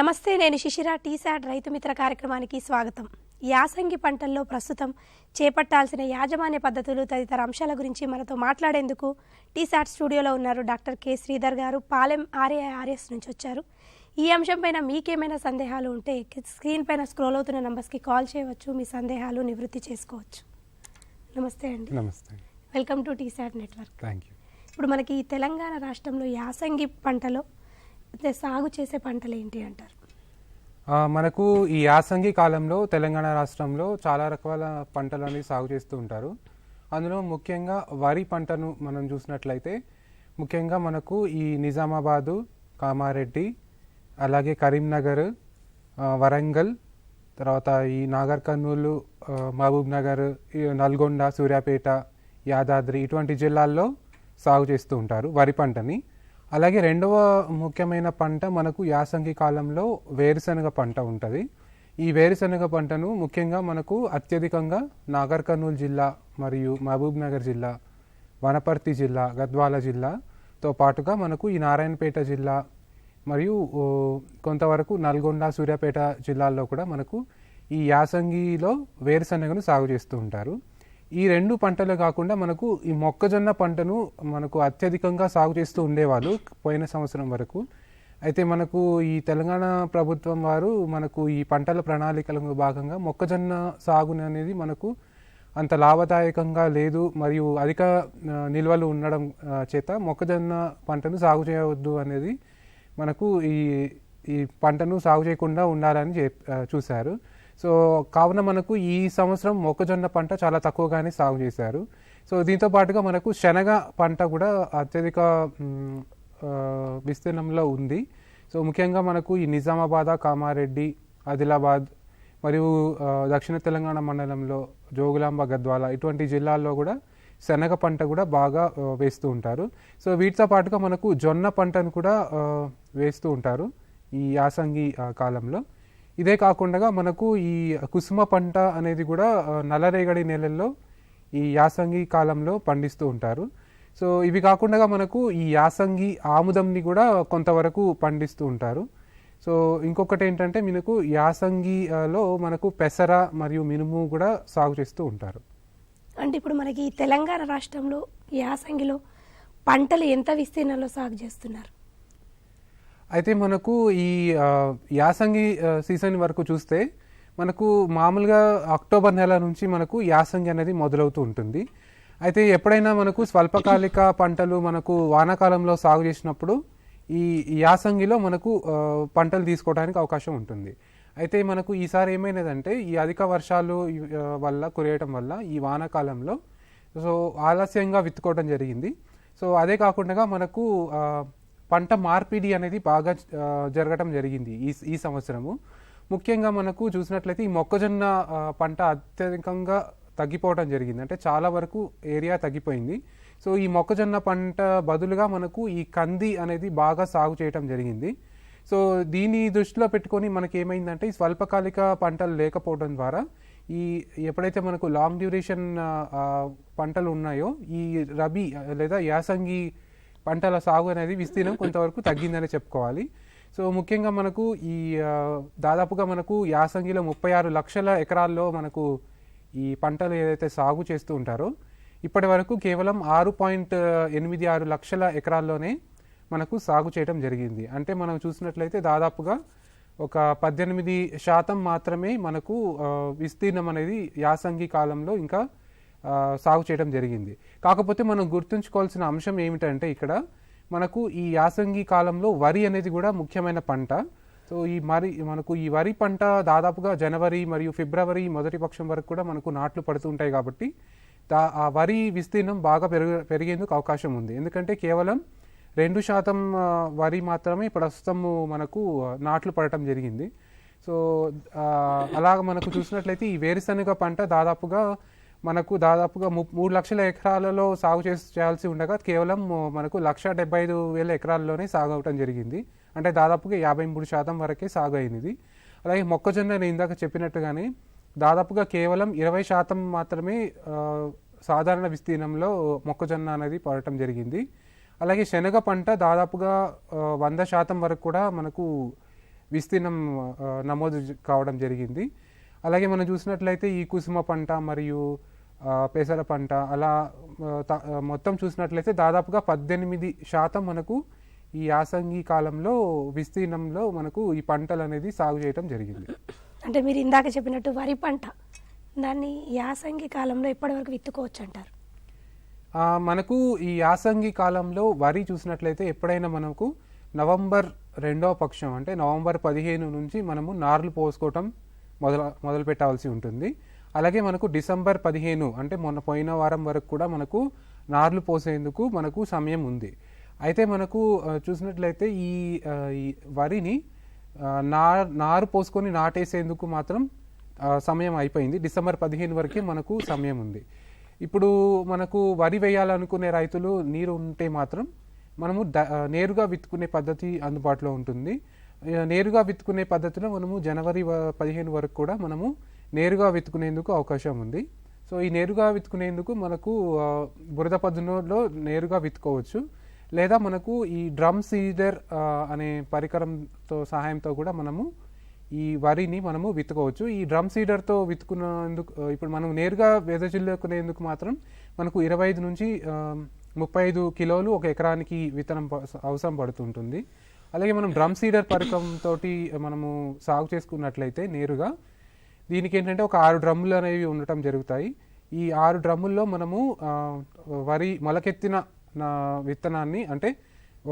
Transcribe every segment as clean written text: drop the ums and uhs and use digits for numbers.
నమస్తే, నేను శిశిర. టీసాట్ రైతు మిత్ర కార్యక్రమానికి స్వాగతం. యాసంగి పంటల్లో ప్రస్తుతం చేపట్టాల్సిన యాజమాన్య పద్ధతులు తదితర అంశాల గురించి మనతో మాట్లాడేందుకు టీసాట్ స్టూడియోలో ఉన్నారు డాక్టర్ కె శ్రీధర్ గారు. పాలెం ఆర్ఏఆర్ఎస్ నుంచి వచ్చారు. ఈ అంశంపైన మీకేమైనా సందేహాలు ఉంటే స్క్రీన్ పైన స్క్రోల్ అవుతున్న నంబర్స్కి కాల్ చేయవచ్చు. మీ సందేహాలు నివృత్తి చేసుకోవచ్చు. నమస్తే అండి. నమస్తే. Welcome to T-SAT network. Thank you. ఇప్పుడు మనకి తెలంగాణ రాష్ట్రంలో యాసంగి పంటలో సాగు చేసే పంటలు ఏంటి అంటారు? మనకు ఈ యాసంగి కాలంలో తెలంగాణ రాష్ట్రంలో చాలా రకాల పంటలని సాగు చేస్తూ ఉంటారు. అందులో ముఖ్యంగా వరి పంటను మనం చూసినట్లయితే ముఖ్యంగా మనకు ఈ నిజామాబాదు, కామారెడ్డి, అలాగే కరీంనగర్, వరంగల్, తర్వాత ఈ నాగర్ కర్నూలు, మహబూబ్ నగర్, నల్గొండ, సూర్యాపేట, యాదాద్రి ఇటువంటి జిల్లాల్లో సాగు చేస్తూ ఉంటారు వరి పంటని. అలాగే రెండవ ముఖ్యమైన పంట మనకు యాసంగి కాలంలో వేరుశనగ పంట ఉంటుంది. ఈ వేరుశనగ పంటను ముఖ్యంగా మనకు అత్యధికంగా నాగర్ కర్నూలు జిల్లా మరియు మహబూబ్ నగర్ జిల్లా, వనపర్తి జిల్లా, గద్వాల జిల్లాతో పాటుగా మనకు ఈ నారాయణపేట జిల్లా మరియు కొంతవరకు నల్గొండ, సూర్యాపేట జిల్లాల్లో కూడా మనకు ఈ యాసంగిలో వేరుశనగను సాగు చేస్తూ ఉంటారు. ఈ రెండు పంటలు కాకుండా మనకు ఈ మొక్కజొన్న పంటను మనకు అత్యధికంగా సాగు చేస్తూ ఉండేవాళ్ళు పోయిన సంవత్సరం వరకు. అయితే మనకు ఈ తెలంగాణ ప్రభుత్వం వారు మనకు ఈ పంటల ప్రణాళికలో భాగంగా మొక్కజొన్న సాగు అనేది మనకు అంత లాభదాయకంగా లేదు మరియు అధిక నిల్వలు ఉండడం చేత మొక్కజొన్న పంటను సాగు చేయవద్దు అనేది మనకు ఈ పంటను సాగు చేయకుండా ఉండాలని చూశారు. సో కావున మనకు ఈ సంవత్సరం మొక్కజొన్న పంట చాలా తక్కువగానే సాగు చేశారు. సో దీంతో పాటుగా మనకు శనగ పంట కూడా అత్యధిక విస్తీర్ణంలో ఉంది. సో ముఖ్యంగా మనకు ఈ నిజామాబాద్, కామారెడ్డి, ఆదిలాబాద్ మరియు దక్షిణ తెలంగాణ మండలంలో జోగులాంబ, గద్వాల ఇటువంటి జిల్లాల్లో కూడా శనగ పంట కూడా బాగా వేస్తూ ఉంటారు. సో వీటితో పాటుగా మనకు జొన్న పంటను కూడా వేస్తూ ఉంటారు ఈ యాసంగి కాలంలో. ఇదే కాకుండా మనకు ఈ కుసుమ పంట అనేది కూడా నల్లరేగడి నేలల్లో ఈ యాసంగి కాలంలో పండిస్తూ ఉంటారు. సో ఇవి కాకుండా మనకు ఈ యాసంగి ఆముదంని కూడా కొంతవరకు పండిస్తూ ఉంటారు. సో ఇంకొకటి ఏంటంటే మనకు యాసంగిలో మనకు పెసర మరియు మినుము కూడా సాగు చేస్తూ ఉంటారు. అంటే ఇప్పుడు మనకి తెలంగాణ రాష్ట్రంలో యాసంగిలో పంటలు ఎంత విస్తీర్ణంలో సాగు చేస్తున్నారు? అయితే మనకు ఈ యాసంగి సీజన్ వరకు చూస్తే మనకు మామూలుగా అక్టోబర్ నెల నుంచి మనకు యాసంగి అనేది మొదలవుతూ ఉంటుంది. అయితే ఎప్పుడైనా మనకు స్వల్పకాలిక పంటలు మనకు వానాకాలంలో సాగు చేసినప్పుడు ఈ యాసంగిలో మనకు పంటలు తీసుకోవడానికి అవకాశం ఉంటుంది. అయితే మనకు ఈసారి ఏమైనదంటే ఈ అధిక వర్షాలు వల్ల కురియటం వల్ల ఈ వానాకాలంలో సో ఆలస్యంగా విత్తుకోవడం జరిగింది. సో అదే కాకుండా మనకు పంట మార్పిడి అనేది బాగా జరగటం జరిగింది ఈ సంవత్సరము. ముఖ్యంగా మనకు చూసినట్లయితే ఈ మొక్కజొన్న పంట అత్యధికంగా తగ్గిపోవడం జరిగింది. అంటే చాలా వరకు ఏరియా తగ్గిపోయింది. సో ఈ మొక్కజొన్న పంట బదులుగా మనకు ఈ కంది అనేది బాగా సాగు చేయటం జరిగింది. సో దీన్ని దృష్టిలో పెట్టుకొని మనకి ఏమైందంటే ఈ స్వల్పకాలిక పంటలు లేకపోవడం ద్వారా ఈ ఎప్పుడైతే మనకు లాంగ్ డ్యూరేషన్ పంటలు ఉన్నాయో ఈ రబీ లేదా యాసంగి పంటల సాగు అనేది విస్తీర్ణం కొంతవరకు తగ్గిందని చెప్పుకోవాలి. సో ముఖ్యంగా మనకు ఈ దాదాపుగా మనకు యాసంగిలో 36 లక్షల ఎకరాల్లో మనకు ఈ పంటలు ఏదైతే సాగు చేస్తూ ఉంటారో ఇప్పటి వరకు కేవలం 6.86 లక్షల ఎకరాల్లోనే మనకు సాగు చేయడం జరిగింది. అంటే మనం చూసినట్లయితే దాదాపుగా ఒక 18% మాత్రమే మనకు విస్తీర్ణం అనేది యాసంగి కాలంలో ఇంకా సాగు చేయడం జరిగింది. కాకపోతే మనం గుర్తుంచుకోవాల్సిన అంశం ఏమిటంటే ఇక్కడ మనకు ఈ యాసంగి కాలంలో వరి అనేది కూడా ముఖ్యమైన పంట. సో మనకు ఈ వరి పంట దాదాపుగా జనవరి మరియు ఫిబ్రవరి మొదటి పక్షం వరకు కూడా మనకు నాట్లు పడుతుంటాయి. కాబట్టి ఆ వరి విస్తీర్ణం బాగా పెరిగేందుకు అవకాశం ఉంది. ఎందుకంటే కేవలం 2% వరి మాత్రమే ప్రస్తుతం మనకు నాట్లు పడటం జరిగింది. సో అలాగ మనకు చూసినట్లయితే ఈ వేరుశనగ పంట దాదాపుగా 3 లక్షల ఎకరాలలో సాగు చేయాల్సి ఉండగా కేవలం మనకు 1,75,000 ఎకరాల్లోనే సాగు అవటం జరిగింది. అంటే దాదాపుగా 53% వరకే సాగు అయింది. అలాగే మొక్కజొన్న నేను ఇందాక చెప్పినట్టుగానే దాదాపుగా కేవలం 20% మాత్రమే సాధారణ విస్తీర్ణంలో మొక్కజొన్న అనేది పడటం జరిగింది. అలాగే శనగ పంట దాదాపుగా 100% వరకు కూడా మనకు విస్తీర్ణం నమోదు కావడం జరిగింది. అలాగే మనం చూసినట్లయితే ఈ కుసుమ పంట మరియు పెసర పంట అలా మొత్తం చూసినట్లయితే దాదాపుగా 18% మనకు ఈ యాసంగి కాలంలో విస్తీర్ణంలో మనకు ఈ పంటలు అనేది సాగు చేయడం జరిగింది. అంటే మీరు ఇందాక చెప్పినట్టు వరి పంట దాన్ని యాసంగి కాలంలో ఎప్పటివరకు విత్తుకోవచ్చు అంటారు? మనకు ఈ యాసంగి కాలంలో వరి చూసినట్లయితే ఎప్పుడైనా మనకు నవంబర్ 2వ పక్షం అంటే నవంబర్ 15 నుంచి మనము నార్లు పోసుకోవటం మొదలు పెట్టాల్సి ఉంటుంది. అలాగే మనకు డిసెంబర్ 15 అంటే మొన్న పోయిన వారం వరకు కూడా మనకు నార్లు పోసేందుకు మనకు సమయం ఉంది. అయితే మనకు చూసినట్లయితే ఈ వరిని నారు పోసుకొని నాటేసేందుకు మాత్రం సమయం అయిపోయింది. డిసెంబర్ 15 వరకే మనకు సమయం ఉంది. ఇప్పుడు మనకు వరి వేయాలనుకునే రైతులు నీరు ఉంటే మాత్రం మనము నేరుగా విత్తుకునే పద్ధతి అందుబాటులో ఉంటుంది. నేరుగా విత్తుకునే పద్ధతిలో మనము జనవరి 15 వరకు కూడా మనము నేరుగా విత్తుకునేందుకు అవకాశం ఉంది. సో ఈ నేరుగా విత్తుకునేందుకు మనకు బురద పద్ధతిలో నేరుగా విత్తుకోవచ్చు, లేదా మనకు ఈ డ్రమ్ సీడర్ అనే పరికరంతో సహాయంతో కూడా మనము ఈ వరిని మనము విత్తుకోవచ్చు. ఈ డ్రమ్ సీడర్తో విత్తుకునేందుకు ఇప్పుడు మనం నేరుగా వెదజల్లుకునేందుకు మాత్రం మనకు 25 నుంచి 35 కిలోలు ఒక ఎకరానికి విత్తనం అవసరం పడుతుంటుంది. అలాగే మనం డ్రమ్ సీడర్ పరికరంతో మనము సాగు చేసుకున్నట్లయితే నేరుగా దీనికి ఏంటంటే ఒక 6 డ్రమ్ములు అనేవి ఉండటం జరుగుతాయి. ఈ 6 డ్రమ్ముల్లో మనము వరి మొలకెత్తిన విత్తనాన్ని అంటే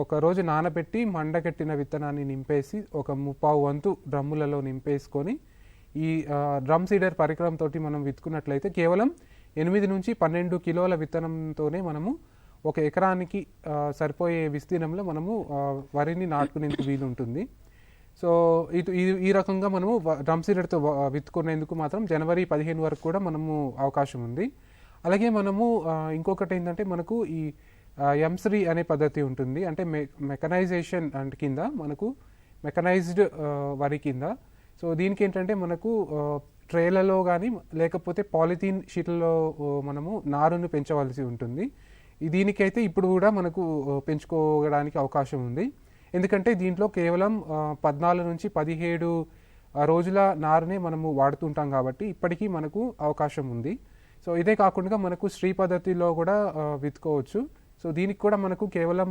ఒక రోజు నానబెట్టి మండకెట్టిన విత్తనాన్ని నింపేసి ఒక 3/4 వంతు డ్రమ్ములలో నింపేసుకొని ఈ డ్రమ్ సీడర్ పరికరంతో మనం విత్తుకున్నట్లయితే కేవలం 8 నుంచి 12 కిలోల విత్తనంతోనే మనము ఒక ఎకరానికి సరిపోయే విస్తీర్ణంలో మనము వరిని నాటుకునేందుకు వీలు ఉంటుంది. సో ఈ రకంగా మనము డ్రమ్ సీడర్తో విత్తుకునేందుకు మాత్రం జనవరి 15 వరకు కూడా మనము అవకాశం ఉంది. అలాగే మనము ఇంకొకటి ఏంటంటే మనకు ఈ ఎంశ్రీ అనే పద్ధతి ఉంటుంది. అంటే మెకనైజేషన్ అంటే కింద మనకు మెకనైజ్డ్ వరి కింద. సో దీనికి ఏంటంటే మనకు ట్రేలలో కానీ లేకపోతే పాలిథీన్ షీట్లలో మనము నారును పెంచవలసి ఉంటుంది. దీనికైతే ఇప్పుడు కూడా మనకు పెంచుకోవడానికి అవకాశం ఉంది. ఎందుకంటే దీంట్లో కేవలం 14 నుంచి 17 రోజుల నారునే మనము వాడుతుంటాం కాబట్టి ఇప్పటికీ మనకు అవకాశం ఉంది. సో ఇదే కాకుండా మనకు శ్రీ పద్ధతిలో కూడా విత్తుకోవచ్చు. సో దీనికి కూడా మనకు కేవలం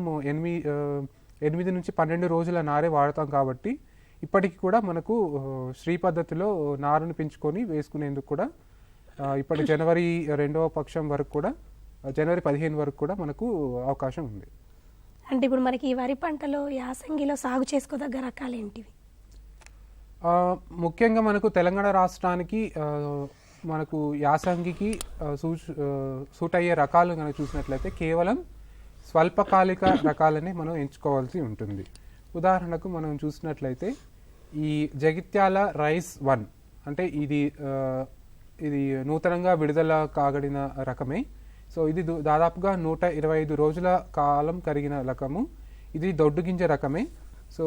8 నుంచి 12 రోజుల నారే వాడతాం కాబట్టి ఇప్పటికి కూడా మనకు శ్రీ పద్ధతిలో నారును పెంచుకొని వేసుకునేందుకు కూడా ఇప్పటి జనవరి 2వ పక్షం వరకు కూడా జనవరి 15 వరకు కూడా మనకు అవకాశం ఉంది. అంటే ఇప్పుడు మనకి ఈ వరి పంటలో యాసంగిలో సాగు చేసుకోదగ్గ రకాలు ఏంటివి? ముఖ్యంగా మనకు తెలంగాణ రాష్ట్రానికి మనకు యాసంగికి సూట్ అయ్యే రకాలు కనుక చూసినట్లయితే కేవలం స్వల్పకాలిక రకాలనే మనం ఎంచుకోవాల్సి ఉంటుంది. ఉదాహరణకు మనం చూసినట్లయితే ఈ జగిత్యాల రైస్ 1 అంటే ఇది నూతనంగా విడుదల కాగడిన రకమే. సో ఇది దాదాపుగా 125 రోజుల కాలం కరిగిన రకము. ఇది దొడ్డు గింజ రకమే. సో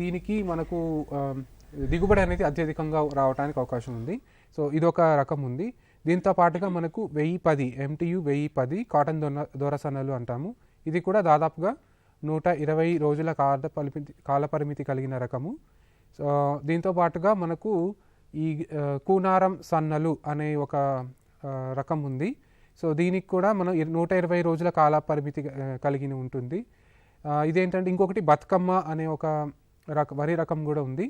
దీనికి మనకు దిగుబడి అనేది అత్యధికంగా రావడానికి అవకాశం ఉంది. సో ఇదొక రకం ఉంది. దీంతో పాటుగా మనకు 1010 MTU 1010 కాటన్ దొరసన్నలు అంటాము. ఇది కూడా దాదాపుగా 120 రోజుల కాలపరిమితి కలిగిన రకము. సో దీంతో పాటుగా మనకు ఈ కూనారం సన్నలు అనే ఒక రకం ఉంది. సో దీనికి కూడా మనం 120 రోజుల కాల పరిమితి కలిగి ఉంటుంది. ఇదేంటంటే ఇంకొకటి బతుకమ్మ అనే ఒక వరి రకం కూడా ఉంది.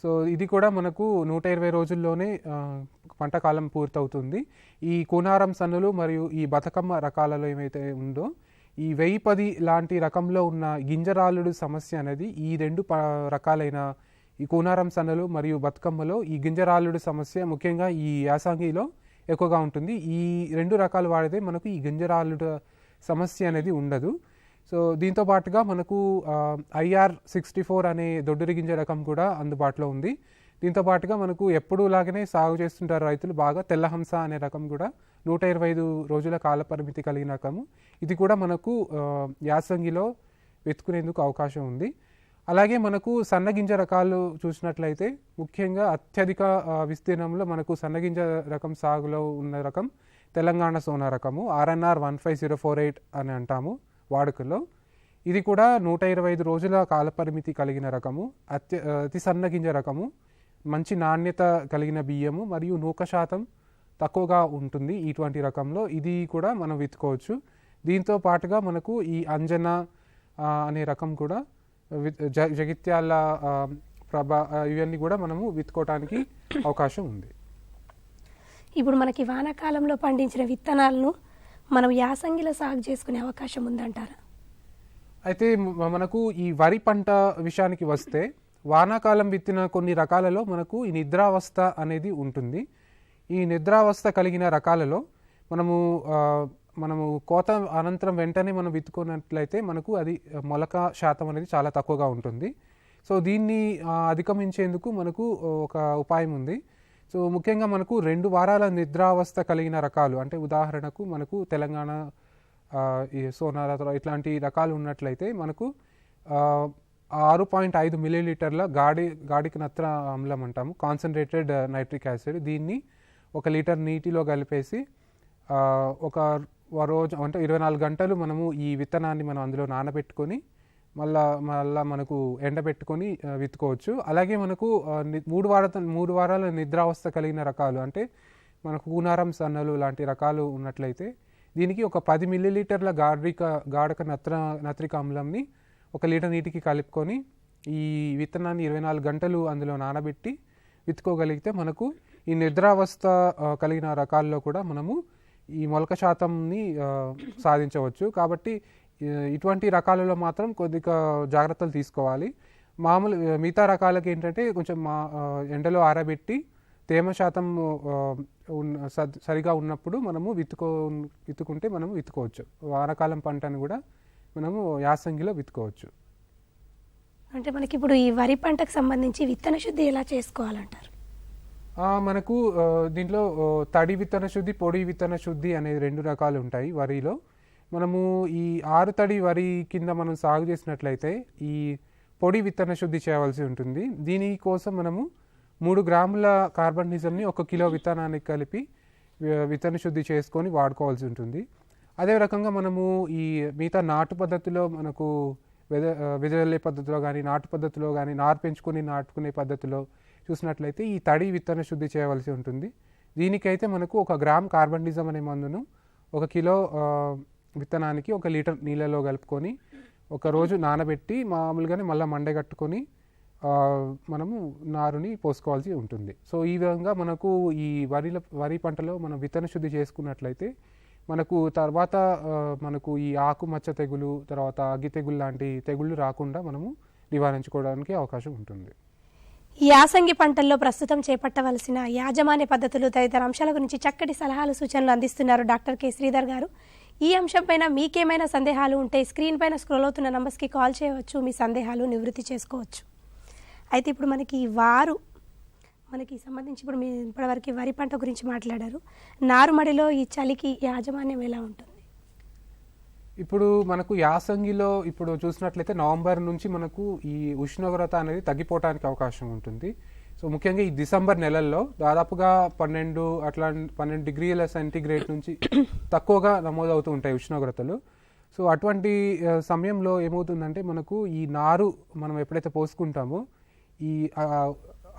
సో ఇది కూడా మనకు 120 రోజుల్లోనే పంట కాలం పూర్తవుతుంది. ఈ కూనారం సన్నులు మరియు ఈ బతుకమ్మ రకాలలో ఏమైతే ఉందో ఈ 1010 లాంటి రకంలో ఉన్న గింజరాలుడు సమస్య అనేది ఈ 2 రకాలైన ఈ కూనారం సన్నలు మరియు బతుకమ్మలో ఈ గింజరాలుడు సమస్య ముఖ్యంగా ఈ యాసంగిలో ఎక్కువగా ఉంటుంది. ఈ 2 రకాలు వాడితే మనకు ఈ గింజరాలుడు సమస్య అనేది ఉండదు. సో దీంతో పాటుగా మనకు IR64 అనే దొడ్డురి గింజ రకం కూడా అందుబాటులో ఉంది. దీంతో పాటుగా మనకు ఎప్పుడు లాగానే సాగు చేస్తుంటారు రైతులు బాగా తెల్లహంస అనే రకం కూడా 125 రోజుల కాల పరిమితి కలిగిన రకము. ఇది కూడా మనకు యాసంగిలో వెతుకునేందుకు అవకాశం ఉంది. అలాగే మనకు సన్నగింజ రకాలు చూసినట్లయితే ముఖ్యంగా అత్యధిక విస్తీర్ణంలో మనకు సన్నగింజ రకం సాగులో ఉన్న రకం తెలంగాణ సోనా రకము RNR 15048 అని అంటాము వాడుకలో. ఇది కూడా 125 రోజుల కాలపరిమితి కలిగిన రకము, అతి సన్న గింజ రకము, మంచి నాణ్యత కలిగిన బియ్యము మరియు నూక శాతం తక్కువగా ఉంటుంది. ఇటువంటి రకంలో ఇది కూడా మనం విత్తుకోవచ్చు. దీంతో పాటుగా మనకు ఈ అంజన అనే రకం కూడా జగిత్యాల ప్రభా ఇవన్నీ కూడా మనము విత్తుకోవటానికి అవకాశం ఉంది. ఇప్పుడు మనకి వానాకాలంలో పండించిన విత్తనాలను మనం యాసంగిలో సాగు చేసుకునే అవకాశం ఉందంటారా? అయితే మనకు ఈ వరి పంట విషయానికి వస్తే వానాకాలం విత్తిన కొన్ని రకాలలో మనకు ఈ నిద్రావస్థ అనేది ఉంటుంది. ఈ నిద్రావస్థ కలిగిన రకాలలో మనము కోత అనంతరం వెంటనే మనం విత్తుకున్నట్లయితే మనకు అది మొలక శాతం అనేది చాలా తక్కువగా ఉంటుంది. సో దీన్ని అధిగమించేందుకు మనకు ఒక ఉపాయం ఉంది. సో ముఖ్యంగా మనకు 2 వారాల నిద్రావస్థ కలిగిన రకాలు, అంటే ఉదాహరణకు మనకు తెలంగాణ సోనార ఇట్లాంటి రకాలు ఉన్నట్లయితే మనకు 6.5 మిల్లీలీటర్ల గాడిక నత్ర ఆమ్లం అంటాము, కాన్సన్ట్రేటెడ్ నైట్రిక్ యాసిడ్. దీన్ని 1 లీటర్ నీటిలో కలిపేసి ఒక రోజు అంటే 24 గంటలు మనము ఈ విత్తనాన్ని మనం అందులో నానబెట్టుకొని మళ్ళా మనకు ఎండబెట్టుకొని విత్తుకోవచ్చు. అలాగే మనకు 3 వారాల నిద్రావస్థ కలిగిన రకాలు, అంటే మనకు కూనారం సన్నలు లాంటి రకాలు ఉన్నట్లయితే దీనికి ఒక 10 మిల్లీలీటర్ల గాఢక నత్రిక ఆమ్లంని 1 లీటర్ నీటికి కలుపుకొని ఈ విత్తనాన్ని 24 గంటలు అందులో నానబెట్టి విత్తుకోగలిగితే మనకు ఈ నిద్రావస్థ కలిగిన రకాల్లో కూడా మనము ఈ మొలక శాతంని సాధించవచ్చు. కాబట్టి ఇటువంటి రకాలలో మాత్రం కొద్దిగా జాగ్రత్తలు తీసుకోవాలి. మిగతా రకాలకి ఏంటంటే కొంచెం ఎండలో ఆరబెట్టి తేమ శాతం సరిగా ఉన్నప్పుడు మనము విత్తుకుంటే మనము విత్తుకోవచ్చు. వానాకాలం పంటను కూడా మనము యాసంగిలో విత్తుకోవచ్చు. అంటే మనకి ఇప్పుడు ఈ వరి పంటకు సంబంధించి విత్తన శుద్ధి ఎలా చేసుకోవాలంటారు? మనకు దీంట్లో తడి విత్తన శుద్ధి, పొడి విత్తన శుద్ధి అనేది 2 రకాలు ఉంటాయి వరిలో. మనము ఈ 6 తడి వరి కింద మనం సాగు చేసినట్లయితే ఈ పొడి విత్తన శుద్ధి చేయవలసి ఉంటుంది. దీనికోసం మనము 3 గ్రాముల కార్బనిజంని 1 కిలో విత్తనానికి కలిపి విత్తన శుద్ధి చేసుకొని వాడుకోవాల్సి ఉంటుంది. అదే రకంగా మనము ఈ మిగతా నాటు పద్ధతిలో మనకు వెదజల్లే పద్ధతిలో కానీ, నాటు పద్ధతిలో కానీ, నారు పెంచుకొని నాటుకునే పద్ధతిలో చూసినట్లయితే ఈ తడి విత్తన శుద్ధి చేయవలసి ఉంటుంది. దీనికైతే మనకు 1 గ్రామ్ కార్బనిజం అనే మందును 1 కిలో విత్తనానికి 1 లీటర్ నీళ్ళలో కలుపుకొని 1 రోజు నానబెట్టి మామూలుగానే మళ్ళీ మండగట్టుకొని మనము నారుని పోసుకోవాల్సి ఉంటుంది. సో ఈ విధంగా మనకు ఈ వరి పంటలో మనం విత్తన శుద్ధి చేసుకున్నట్లయితే మనకు తర్వాత మనకు ఈ ఆకుమచ్చ తెగులు, తర్వాత అగ్గి తెగులు లాంటి తెగుళ్ళు రాకుండా మనము నివారించుకోవడానికి అవకాశం ఉంటుంది. యాసంగి పంటల్లో ప్రస్తుతం చేపట్టవలసిన యాజమాన్య పద్ధతులు తదితర అంశాల గురించి చక్కటి సలహాలు సూచనలు అందిస్తున్నారు డాక్టర్ కె శ్రీధర్ గారు. ఈ అంశంపైన మీకేమైనా సందేహాలు ఉంటే స్క్రీన్ పైన స్క్రోల్ అవుతున్న నంబర్స్కి కాల్ చేయవచ్చు, మీ సందేహాలు నివృత్తి చేసుకోవచ్చు. అయితే ఇప్పుడు మనకి సంబంధించి ఇప్పుడు మీ ఇప్పటివరకు వరి పంట గురించి మాట్లాడారు. నారుమడిలో ఈ చలికి యాజమాన్యం ఎలా ఉంటుంది? ఇప్పుడు మనకు యాసంగిలో ఇప్పుడు చూసినట్లయితే నవంబర్ నుంచి మనకు ఈ ఉష్ణోగ్రత అనేది తగ్గిపోవడానికి అవకాశం ఉంటుంది. సో ముఖ్యంగా ఈ డిసెంబర్ నెలల్లో దాదాపుగా 12 డిగ్రీల సెంటీగ్రేడ్ నుంచి తక్కువగా నమోదవుతూ ఉంటాయి ఉష్ణోగ్రతలు. సో అటువంటి సమయంలో ఏమవుతుందంటే మనకు ఈ నారు మనం ఎప్పుడైతే పోసుకుంటామో ఈ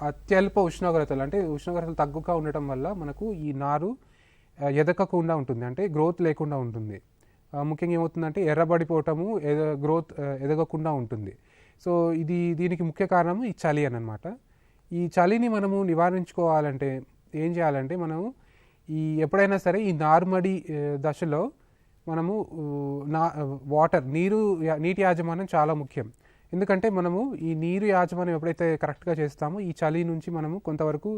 అత్యల్ప ఉష్ణోగ్రతలు, అంటే ఉష్ణోగ్రతలు తక్కువగా ఉండటం వల్ల మనకు ఈ నారు ఎదగకుండా ఉంటుంది, అంటే గ్రోత్ లేకుండా ఉంటుంది. ముఖ్యంగా ఏమవుతుందంటే ఎర్రబడిపోవటము, గ్రోత్ ఎదగకుండా ఉంటుంది. సో దీనికి ముఖ్య కారణం ఈ చలి అన్నమాట. ఈ చలిని మనము నివారించుకోవాలంటే ఏం చేయాలంటే మనము ఎప్పుడైనా సరే ఈ నార్మడి దశలో మనము నీటి యాజమాన్యం చాలా ముఖ్యం. ఎందుకంటే మనము ఈ నీరు యాజమాన్యం ఎప్పుడైతే కరెక్ట్గా చేస్తామో ఈ చలి నుంచి మనము కొంతవరకు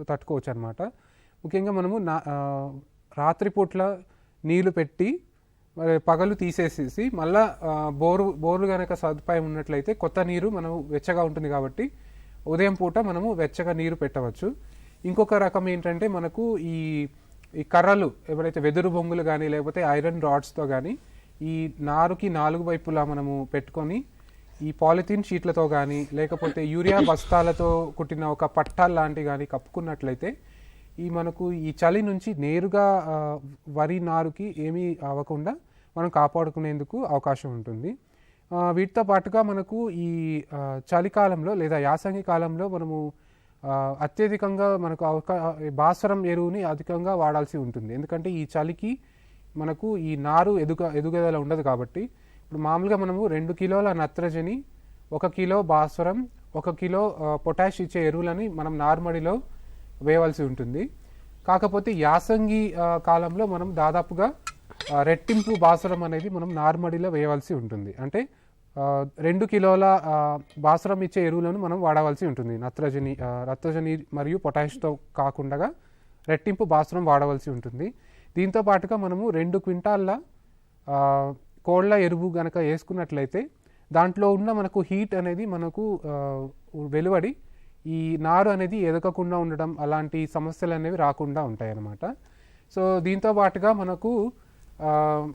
తట్టుకోవచ్చు అనమాట. ముఖ్యంగా మనము రాత్రిపూట్ల నీళ్లు పెట్టి పగలు తీసేసేసి మళ్ళా బోరు కనుక సదుపాయం ఉన్నట్లయితే కొత్త నీరు మనం వెచ్చగా ఉంటుంది కాబట్టి ఉదయం పూట మనము వెచ్చగా నీరు పెట్టవచ్చు. ఇంకొక రకం ఏంటంటే మనకు ఈ కర్రలు ఎవరైతే వెదురు బొంగులు కానీ లేకపోతే ఐరన్ రాడ్స్తో కానీ ఈ నారుకి 4 వైపులా మనము పెట్టుకొని ఈ పాలిథిన్ షీట్లతో కానీ లేకపోతే యూరియా బస్తాలతో కుట్టిన ఒక పట్టాల్ లాంటివి కానీ కప్పుకున్నట్లయితే మనకు ఈ చలి నుంచి నేరుగా వరి నారుకి ఏమీ అవ్వకుండా మనం కాపాడుకునేందుకు అవకాశం ఉంటుంది. వీటితో పాటుగా మనకు ఈ చలికాలంలో లేదా యాసంగి కాలంలో మనము అత్యధికంగా మనకు భాస్వరం ఎరువుని అధికంగా వాడాల్సి ఉంటుంది. ఎందుకంటే ఈ చలికి మనకు ఈ నారు ఎదుగుదల ఉండదు కాబట్టి. ఇప్పుడు మామూలుగా మనము 2 కిలోల నత్రజని, 1 కిలో భాస్వరం, 1 కిలో పొటాష్ ఇచ్చే ఎరువులని మనం నారుమడిలో వేయవలసి ఉంటుంది. కాకపోతే యాసంగి కాలంలో మనం దాదాపుగా రెట్టింపు భాస్వరం అనేది మనం నారుమడిలో వేయవలసి ఉంటుంది. అంటే 2 కిలోల భాస్వరం ఇచ్చే ఎరువులను మనం వాడవలసి ఉంటుంది. నత్రజని మరియు పొటాష్తో కాకుండా రెట్టింపు భాస్వరం వాడవలసి ఉంటుంది. దీంతో పాటుగా మనము 2 క్వింటాళ్ళ కోళ్ళ ఎరువు గనక వేసుకున్నట్లయితే దాంట్లో ఉన్న మనకు హీట్ అనేది మనకు వెలువడి ఈ నారు అనేది ఎదగకుండా ఉండడం అలాంటి సమస్యలు అనేవి రాకుండా ఉంటాయి అన్నమాట. సో దీంతో పాటుగా మనకు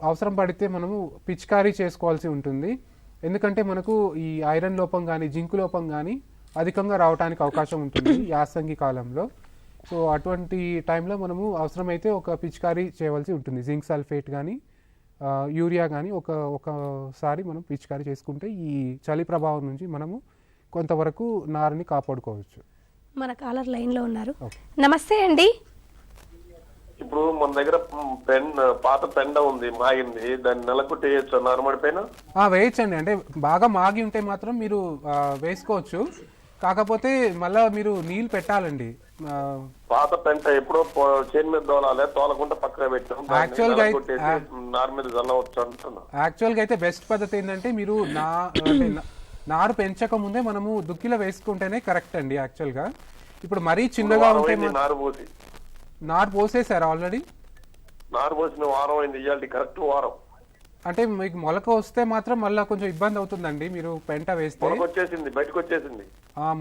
అవసరం పడితే మనము పిచికారీ చేసుకోవాల్సి ఉంటుంది. ఎందుకంటే మనకు ఈ ఐరన్ లోపం కానీ జింకు లోపం కానీ అధికంగా రావడానికి అవకాశం ఉంటుంది యాసంగి కాలంలో. సో అటువంటి టైంలో మనము అవసరమైతే ఒక పిచికారీ చేయవలసి ఉంటుంది. జింక్ సల్ఫేట్ కానీ యూరియా కానీ ఒకసారి మనం పిచికారీ చేసుకుంటే ఈ చలి ప్రభావం నుంచి మనము కొంతవరకు నారుని కాపాడుకోవచ్చు. మన కాలర్ లైన్లో ఉన్నారు. నమస్తే అండి. ఇప్పుడు మన దగ్గర పాత పెండ ఉంది, మాగింది, దాన్ని నెలకొట్టి వేయచ్చు నార్మల్ పైన? వేయచ్చండి. అంటే బాగా మాగి ఉంటే మాత్రం మీరు వేసుకోవచ్చు. కాకపోతే మళ్ళా మీరు నీళ్ళు పెట్టాలండి. పాత పెంట ఎప్పుడో చేను మీద తోలాలి, తోలకుండా పక్కన పెట్టాం. యాక్చువల్గా అయితే బెస్ట్ పద్ధతి ఏంటంటే మీరు నారు పెంచక ముందే మనము దుక్కిలో వేసుకుంటేనే కరెక్ట్ అండి. యాక్చువల్గా ఇప్పుడు మరీ చిన్నగా ఉంటే నారు పోసేసారు ఆల్రెడీ? నారు పోసిన వారం అయింది, ఇవాళ కరెక్ట్ వారం. అంటే మీకు మొలక వస్తే మాత్రం మళ్ళీ కొంచెం ఇబ్బంది అవుతుందండి. మీరు పెంట వేస్తే బయటకు వచ్చేసింది.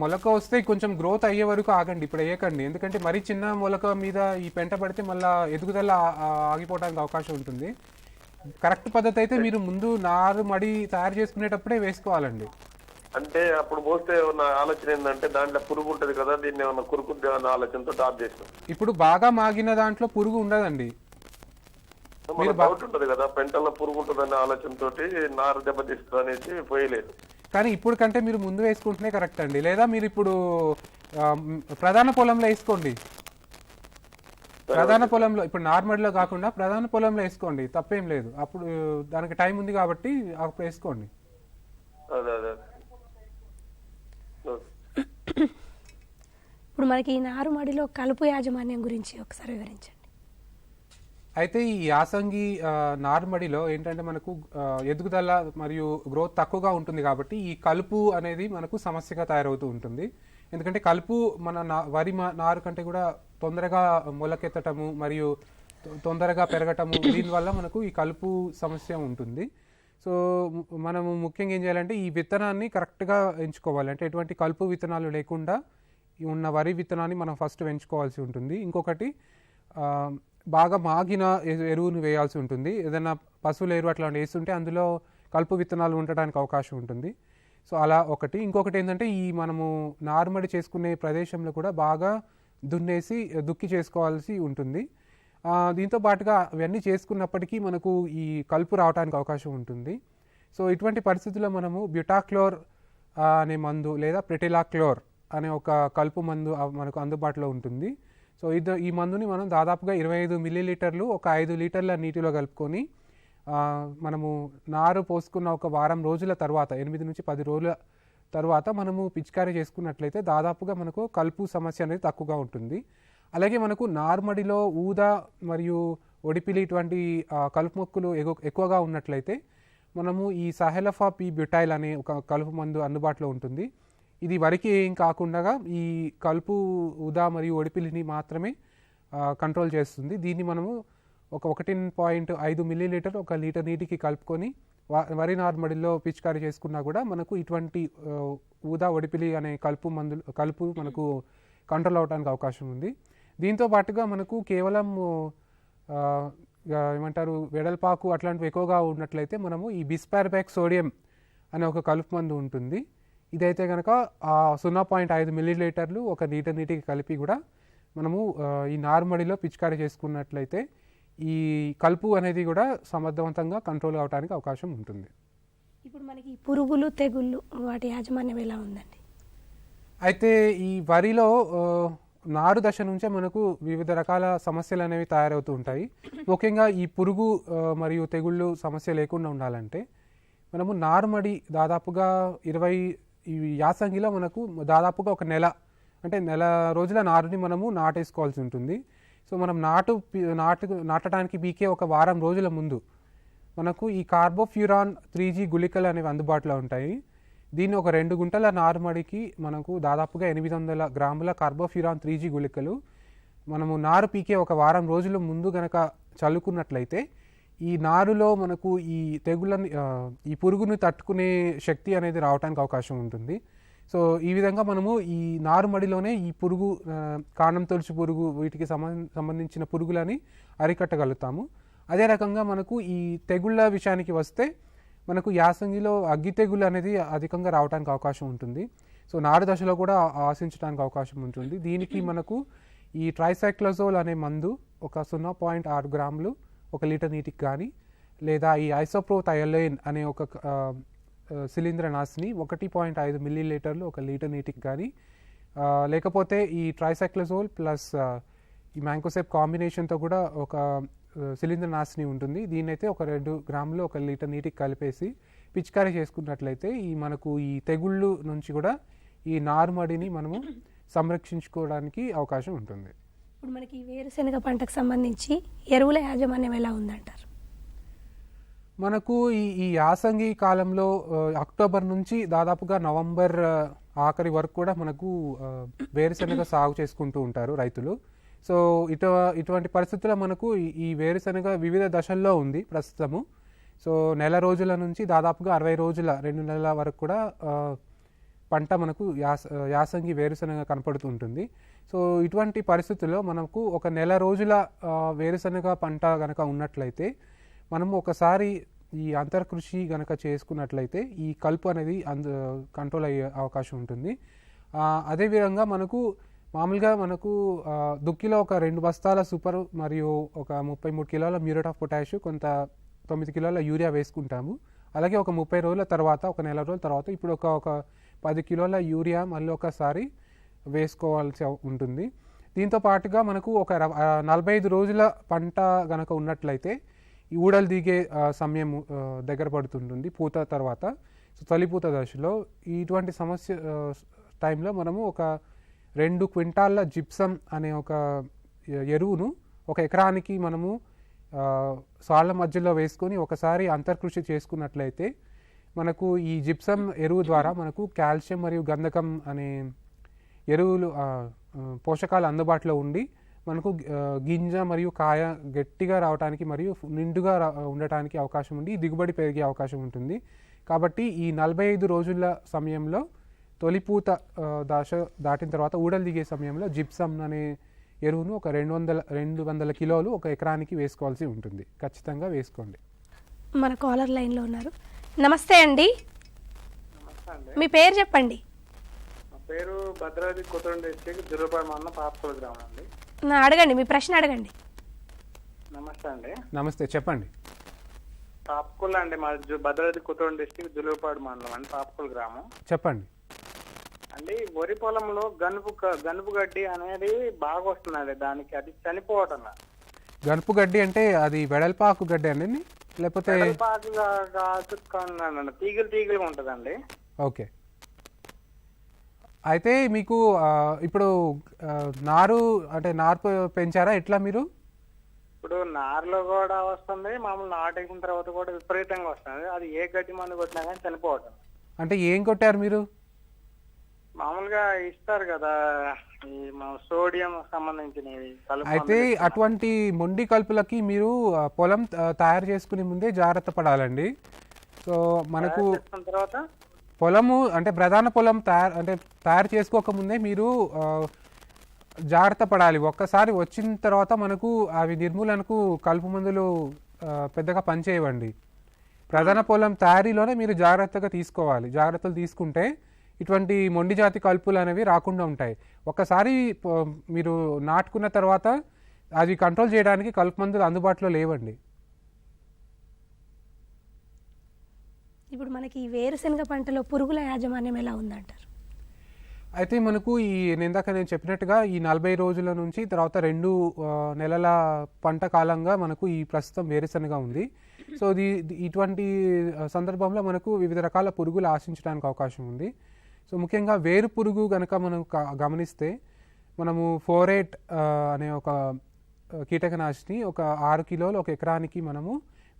మొలక వస్తే కొంచెం గ్రోత్ అయ్యే వరకు ఆగండి, ఇప్పుడు వేయకండి. ఎందుకంటే మరీ చిన్న మొలక మీద ఈ పెంట పడితే మళ్ళీ ఎదుగుదల ఆగిపోవడానికి అవకాశం ఉంటుంది. కరెక్ట్ పద్ధతి అయితే మీరు ముందు నారు మడి తయారు చేసుకునేటప్పుడే వేసుకోవాలండి. అంటే అప్పుడు పోస్తే నా ఆలోచన ఏంటంటే దాంట్లో పురుగు ఉంటది కదా, దీన్ని ఏమన్నా కురుకుంటే అన్న ఆలోచనతో టాప్ చేస్తాం. ఇప్పుడు బాగా మాగిన దాంట్లో పురుగు ఉండదండి. డౌట్ ఉంటది కదా, పెంటల్లో పురుగు ఉంటుందనే ఆలోచనతో నారు దెబ్బతీస్తుంది అనేసి పోయలేదు. కానీ ఇప్పుడు కంటే మీరు ముందు వేసుకుంటేనే కరెక్ట్ అండి. లేదా మీరు ఇప్పుడు ప్రధాన పొలంలో వేసుకోండి. ప్రధాన పొలంలో ఇప్పుడు నార్మల్గా కాకుండా ప్రధాన పొలంలో వేసుకోండి, తప్పేం లేదు. అప్పుడు దానికి టైం ఉంది కాబట్టి అప్పుడు వేసుకోండి. ఇప్పుడు మనకి ఈ నారుమడిలో కలుపు యాజమాన్యం గురించి ఒకసారి వివరించండి. అయితే ఈ యాసంగి నారుమడిలో ఏంటంటే మనకు ఎదుగుదల మరియు గ్రోత్ తక్కువగా ఉంటుంది కాబట్టి ఈ కలుపు అనేది మనకు సమస్యగా తయారవుతూ ఉంటుంది. ఎందుకంటే కలుపు మన వరి నారు కంటే కూడా తొందరగా మొలకెత్తటము మరియు తొందరగా పెరగటము, దీనివల్ల మనకు ఈ కలుపు సమస్య ఉంటుంది. సో మనము ముఖ్యంగా ఏం చేయాలంటే ఈ విత్తనాన్ని కరెక్ట్గా ఎంచుకోవాలి. అంటే ఎటువంటి కలుపు విత్తనాలు లేకుండా ఉన్న వరి విత్తనాన్ని మనం ఫస్ట్ ఎంచుకోవాల్సి ఉంటుంది. ఇంకొకటి బాగా మాగిన ఎరువును వేయాల్సి ఉంటుంది. ఏదైనా పశువుల ఎరువు అట్లా వేస్తుంటే అందులో కలుపు విత్తనాలు ఉండడానికి అవకాశం ఉంటుంది. సో అలా ఒకటి. ఇంకొకటి ఏంటంటే ఈ మనము నారుమడి చేసుకునే ప్రదేశంలో కూడా బాగా దుక్కి చేసుకోవాల్సి ఉంటుంది. దీంతో పాటుగా అవన్నీ చేసుకున్నప్పటికీ మనకు ఈ కలుపు రావడానికి అవకాశం ఉంటుంది. సో ఇటువంటి పరిస్థితుల్లో మనము బ్యూటాక్లోర్ అనే మందు లేదా ప్రెటిలాక్లోర్ అనే ఒక కలుపు మందు మనకు అందుబాటులో ఉంటుంది. సో ఈ మందుని మనం దాదాపుగా 25 మిల్లీలీటర్లు ఒక 5 లీటర్ల నీటిలో కలుపుకొని మనము నారు పోసుకున్న ఒక వారం రోజుల తర్వాత 8 నుంచి 10 రోజుల తర్వాత మనము పిచికారీ చేసుకున్నట్లయితే దాదాపుగా మనకు కలుపు సమస్య అనేది తక్కువగా ఉంటుంది. అలాగే మనకు నార్మడిలో ఊద మరియు ఒడిపిలి ఇటువంటి కలుపు మొక్కలు ఎక్కువగా ఉన్నట్లయితే మనము ఈ సహెలఫా పి బ్యూటైల్ అనే ఒక కలుపు మందు అందుబాటులో ఉంటుంది. ఇది వరికి ఏం కాకుండా ఈ కలుపు ఊద మరియు ఒడిపిలిని మాత్రమే కంట్రోల్ చేస్తుంది. దీన్ని మనము ఒక 1.5 మిల్లీలీటర్ ఒక లీటర్ నీటికి కలుపుకొని వరి నార్మడిలో పిచికారీ చేసుకున్నా కూడా మనకు ఇటువంటి ఊదా ఒడిపిలి అనే కలుపు మనకు కంట్రోల్ అవడానికి అవకాశం ఉంది. దీంతో పాటుగా మనకు కేవలం ఏమంటారు వెడల్పాకు అట్లాంటివి ఎక్కువగా ఉన్నట్లయితే మనము ఈ బిస్పార్బాక్ సోడియం అనే ఒక కలుపు మందు ఉంటుంది. ఇదైతే కనుక 0.5 మిల్లీలీటర్లు ఒక లీటర్ నీటికి కలిపి కూడా మనము ఈ నార్మడిలో పిచికారీ చేసుకున్నట్లయితే ఈ కలుపు అనేది కూడా సమర్థవంతంగా కంట్రోల్ అవడానికి అవకాశం ఉంటుంది. ఇప్పుడు మనకి ఈ పురుగులు తెగుళ్ళు వాటి యాజమాన్యం ఎలా ఉందండి? అయితే ఈ వరిలో నారు దశ నుంచే మనకు వివిధ రకాల సమస్యలు అనేవి తయారవుతూ ఉంటాయి. ముఖ్యంగా ఈ పురుగు మరియు తెగుళ్ళు సమస్య లేకుండా ఉండాలంటే మనము నారుమడి దాదాపుగా ఈ యాసంగిలో మనకు దాదాపుగా ఒక నెల రోజుల నారుని మనము నాటేసుకోవాల్సి ఉంటుంది. సో మనం నాటడానికి బీకే ఒక వారం రోజుల ముందు మనకు ఈ కార్బోఫ్యూరాన్ 3G గుళికలు అనేవి అందుబాటులో ఉంటాయి. దీన్ని ఒక 2 గుంటల నారుమడికి మనకు దాదాపుగా 800 గ్రాముల కార్బోఫ్యూరాన్ 3G గుళికలు మనము నారు పీకే ఒక వారం రోజుల ముందు గనక చల్లుకున్నట్లయితే ఈ నారులో మనకు ఈ తెగుళ్ళని ఈ పురుగును తట్టుకునే శక్తి అనేది రావడానికి అవకాశం ఉంటుంది. సో ఈ విధంగా మనము ఈ నారుమడిలోనే ఈ పురుగు కాండం తొలుచు పురుగు వీటికి సంబంధించిన పురుగులని అరికట్టగలుగుతాము. అదే రకంగా మనకు ఈ తెగుళ్ళ విషయానికి వస్తే మనకు యాసంగిలో అగ్గి తెగులు అనేది అధికంగా రావడానికి అవకాశం ఉంటుంది. సో నారు దశలో కూడా ఆశించడానికి అవకాశం ఉంటుంది. దీనికి మనకు ఈ ట్రైసైక్లోజోల్ అనే మందు ఒక 0.6 గ్రాములు 1 లీటర్ నీటికి కానీ, లేదా ఈ ఐసోప్రోథైలైన్ అనే ఒక శిలీంద్రనాశిని 1.5 మిల్లీలీటర్లు 1 లీటర్ నీటికి కానీ, లేకపోతే ఈ ట్రైసైక్లోజోల్ ప్లస్ ఈ మ్యాంకోసెప్ కాంబినేషన్తో కూడా ఒక శిలీంద్రనాశిని ఉంటుంది. దీన్నైతే ఒక 2 గ్రాములు 1 లీటర్ నీటికి కలిపేసి పిచికారీ చేసుకున్నట్లయితే మనకు ఈ తెగుళ్ళు నుంచి కూడా ఈ నారుమడిని మనము సంరక్షించుకోవడానికి అవకాశం ఉంటుంది. ఇప్పుడు మనకి వేరుశెనగ పంటకు సంబంధించి ఎరువుల యాజమాన్యం ఎలా ఉందంటారు? మనకు ఈ యాసంగి కాలంలో అక్టోబర్ నుంచి దాదాపుగా నవంబర్ ఆఖరి వరకు కూడా మనకు వేరుశెనగ సాగు చేసుకుంటూ ఉంటారు రైతులు. సో ఇటువంటి పరిస్థితుల్లో మనకు ఈ వేరుశెనగ వివిధ దశల్లో ఉంది ప్రస్తుతము. సో నెల రోజుల నుంచి దాదాపుగా 60 రోజుల 2 నెలల వరకు కూడా పంట మనకు యాసంగి వేరుశెనగ కనపడుతూ ఉంటుంది. సో ఇటువంటి పరిస్థితుల్లో మనకు ఒక నెల రోజుల వేరుశెనగ పంట గనక ఉన్నట్లయితే మనము ఒకసారి ఈ అంతర్కృషి గనక చేసుకున్నట్లయితే ఈ కలుపు అనేది కంట్రోల్ అయ్యే అవకాశం ఉంటుంది. అదేవిధంగా మామూలుగా మనకు దుక్కిలో ఒక 2 బస్తాల సూపర్ మరియు ఒక 33 కిలోల మ్యూరేట్ ఆఫ్ పొటాష్, కొంత 9 కిలోల యూరియా వేసుకుంటాము. అలాగే ఒక 30 రోజుల తర్వాత, ఒక నెల రోజుల తర్వాత ఇప్పుడు ఒక 10 కిలోల యూరియా మళ్ళీ ఒకసారి వేసుకోవాల్సి ఉంటుంది. దీంతో పాటుగా మనకు ఒక 45 రోజుల పంట గనక ఉన్నట్లయితే ఈ ఊడలు దిగే సమయం దగ్గర పడుతుంటుంది పూత తర్వాత. సో తొలిపూత దశలో ఇటువంటి సమస్య టైంలో మనము ఒక 2 క్వింటాళ్ళ జిప్సమ్ అనే ఒక ఎరువును ఒక ఎకరానికి మనము సాళ్ళ మధ్యలో వేసుకొని ఒకసారి అంతర్కృషి చేసుకున్నట్లయితే మనకు ఈ జిప్సమ్ ఎరువు ద్వారా మనకు కాల్షియం మరియు గంధకం అనే ఎరువులు పోషకాలు అందుబాటులో ఉండి మనకు గింజ మరియు కాయ గట్టిగా రావడానికి మరియు నిండుగా ఉండటానికి అవకాశం ఉండి దిగుబడి పెరిగే అవకాశం ఉంటుంది. కాబట్టి ఈ 45 రోజుల సమయంలో తొలిపూత దశ దాటిన తర్వాత ఊడలు దిగే సమయంలో జిప్సమ్ అనే ఎరువును ఒక 200 కిలోలు ఒక ఎకరానికి వేసుకోవాల్సి ఉంటుంది. ఖచ్చితంగా వేసుకోండి. మన కాలర్ లైన్లో ఉన్నారు. నమస్తే అండి. మీ పేరు చెప్పండి. నా పేరు భద్రాద్రి కొత్తగూడెం డిస్ట్రిక్ట్ దుర్గపాడు మండలం పాపకోలు గ్రామం అండి. అడగండి, మీ ప్రశ్న అడగండి. నమస్తే అండి. నమస్తే, చెప్పండి. పాపకోలు అండి, మా భద్రాద్రి కొత్తగూడెం డిస్ట్రిక్ట్ దుర్గపాడు మండలం అండి, పాపకోలు గ్రామం. చెప్పండి అండి. వరి పొలంలో గనుపు గడ్డి అనేది బాగా వస్తుందండి, దానికి అది చనిపోవటం. గనుపు గడ్డి అంటే అది వెడల్పాకు గడ్డి అండి, లేకపోతే తీగలుగా ఉంటుందండి. ఓకే. అయితే మీకు ఇప్పుడు నారు పెంచారా ఎట్లా మీరు? ఇప్పుడు నారులో కూడా వస్తుంది, మామూలు నాటేసిన తర్వాత కూడా విపరీతంగా వస్తుంది. అది ఏ గడ్డి మందు కొట్టినా కానీ చనిపోవటం. అంటే ఏం కొట్టారు మీరు? మామూలుగా ఇస్తారు కదా ఈ సోడియం సంబంధించినవి. అయితే అటువంటి మొండి కలుపులకి మీరు పొలం తయారు చేసుకునే ముందే జాగ్రత్త పడాలండి. సో మనకు తర్వాత పొలము అంటే ప్రధాన పొలం తయారు చేసుకోకముందే మీరు జాగ్రత్త పడాలి. ఒక్కసారి వచ్చిన తర్వాత మనకు అవి నిర్మూలనకు కలుపు మందులు పెద్దగా పనిచేయవండి. ప్రధాన పొలం తయారీలోనే మీరు జాగ్రత్తలు తీసుకుంటే ఇటువంటి మొండి జాతి కలుపులు అనేవి రాకుండా ఉంటాయి. ఒక్కసారి మీరు నాటుకున్న తర్వాత అది కంట్రోల్ చేయడానికి కలుపు మందులు అందుబాటులో లేవండి. ఇప్పుడు మనకి ఈ వేరుశనగ పంటలో పురుగుల యాజమాన్యం ఎలా ఉందంటారు? అయితే మనకు ఇందాక నేను చెప్పినట్టుగా ఈ 40 రోజుల నుంచి తర్వాత 2 నెలల పంట కాలంగా మనకు ఈ ప్రస్తుతం వేరుశనగ ఉంది. సో ఇటువంటి సందర్భంలో మనకు వివిధ రకాల పురుగులు ఆశించడానికి అవకాశం ఉంది. సో ముఖ్యంగా వేరు పురుగు కనుక మనం గమనిస్తే మనము 4-8 అనే ఒక కీటకనాశిని ఒక 6 కిలోలు ఒక ఎకరానికి మనము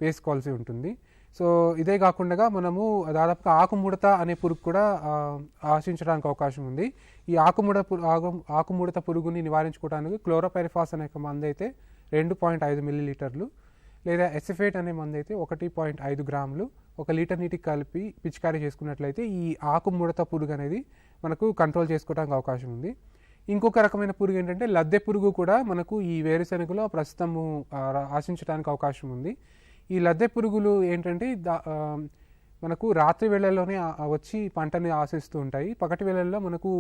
వేసుకోవాల్సి ఉంటుంది. సో ఇదే కాకుండా మనము దాదాపుగా ఆకుముడత అనే పురుగు కూడా ఆశించడానికి అవకాశం ఉంది. ఈ ఆకుముడత పురుగుని నివారించుకోవడానికి క్లోరోపైరిఫాస్ అనే మందు అయితే 2.5 మిల్లీలీటర్లు లేదా ఎసిఫేట్ అనే మందు అయితే 1.5 గ్రాములు ఒక లీటర్ నీటికి కలిపి పిచికారీ చేసుకున్నట్లయితే ఈ ఆకుముడత పురుగు అనేది మనకు కంట్రోల్ చేసుకోవడానికి అవకాశం ఉంది. ఇంకొక రకమైన పురుగు ఏంటంటే లద్దె పురుగు కూడా మనకు ఈ వేరుశెనగలో ప్రస్తుతము ఆశించడానికి అవకాశం ఉంది. ఈ లద్దె పురుగులు ఏంటంటే మనకు రాత్రి వేళల్లోనే వచ్చి పంటని ఆశిస్తూ ఉంటాయి. పగటి వేళల్లో మనకు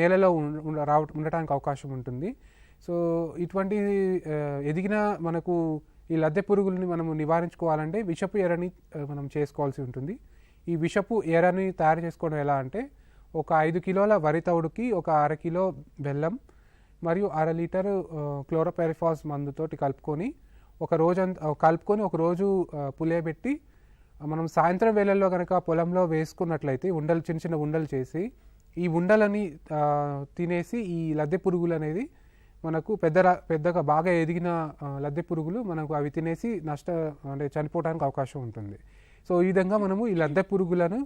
నేలలో ఉండటానికి అవకాశం ఉంటుంది. సో ఇటువంటి ఎదిగిన మనకు ఈ లద్దె పురుగులని మనము నివారించుకోవాలంటే విషపు ఎరని మనం చేసుకోవాల్సి ఉంటుంది. ఈ విషపు ఎరని తయారు చేసుకోవడం ఎలా అంటే ఒక 5 కిలోల వరి తవుడుకి ఒక 1/2 కిలో బెల్లం మరియు 1/2 లీటర్ క్లోరోపైరిఫాస్ మందుతోటి కలుపుకొని ఒక రోజు పులియబెట్టి మనం సాయంత్రం వేళల్లో కనుక పొలంలో వేసుకున్నట్లయితే చిన్న చిన్న ఉండలు చేసి ఈ ఉండలని తినేసి ఈ లద్దె పురుగులు అనేది మనకు పెద్దగా బాగా ఎదిగిన లద్దె పురుగులు మనకు అవి తినేసి అంటే చనిపోవడానికి అవకాశం ఉంటుంది. సో ఈ విధంగా మనము ఈ లద్దె పురుగులను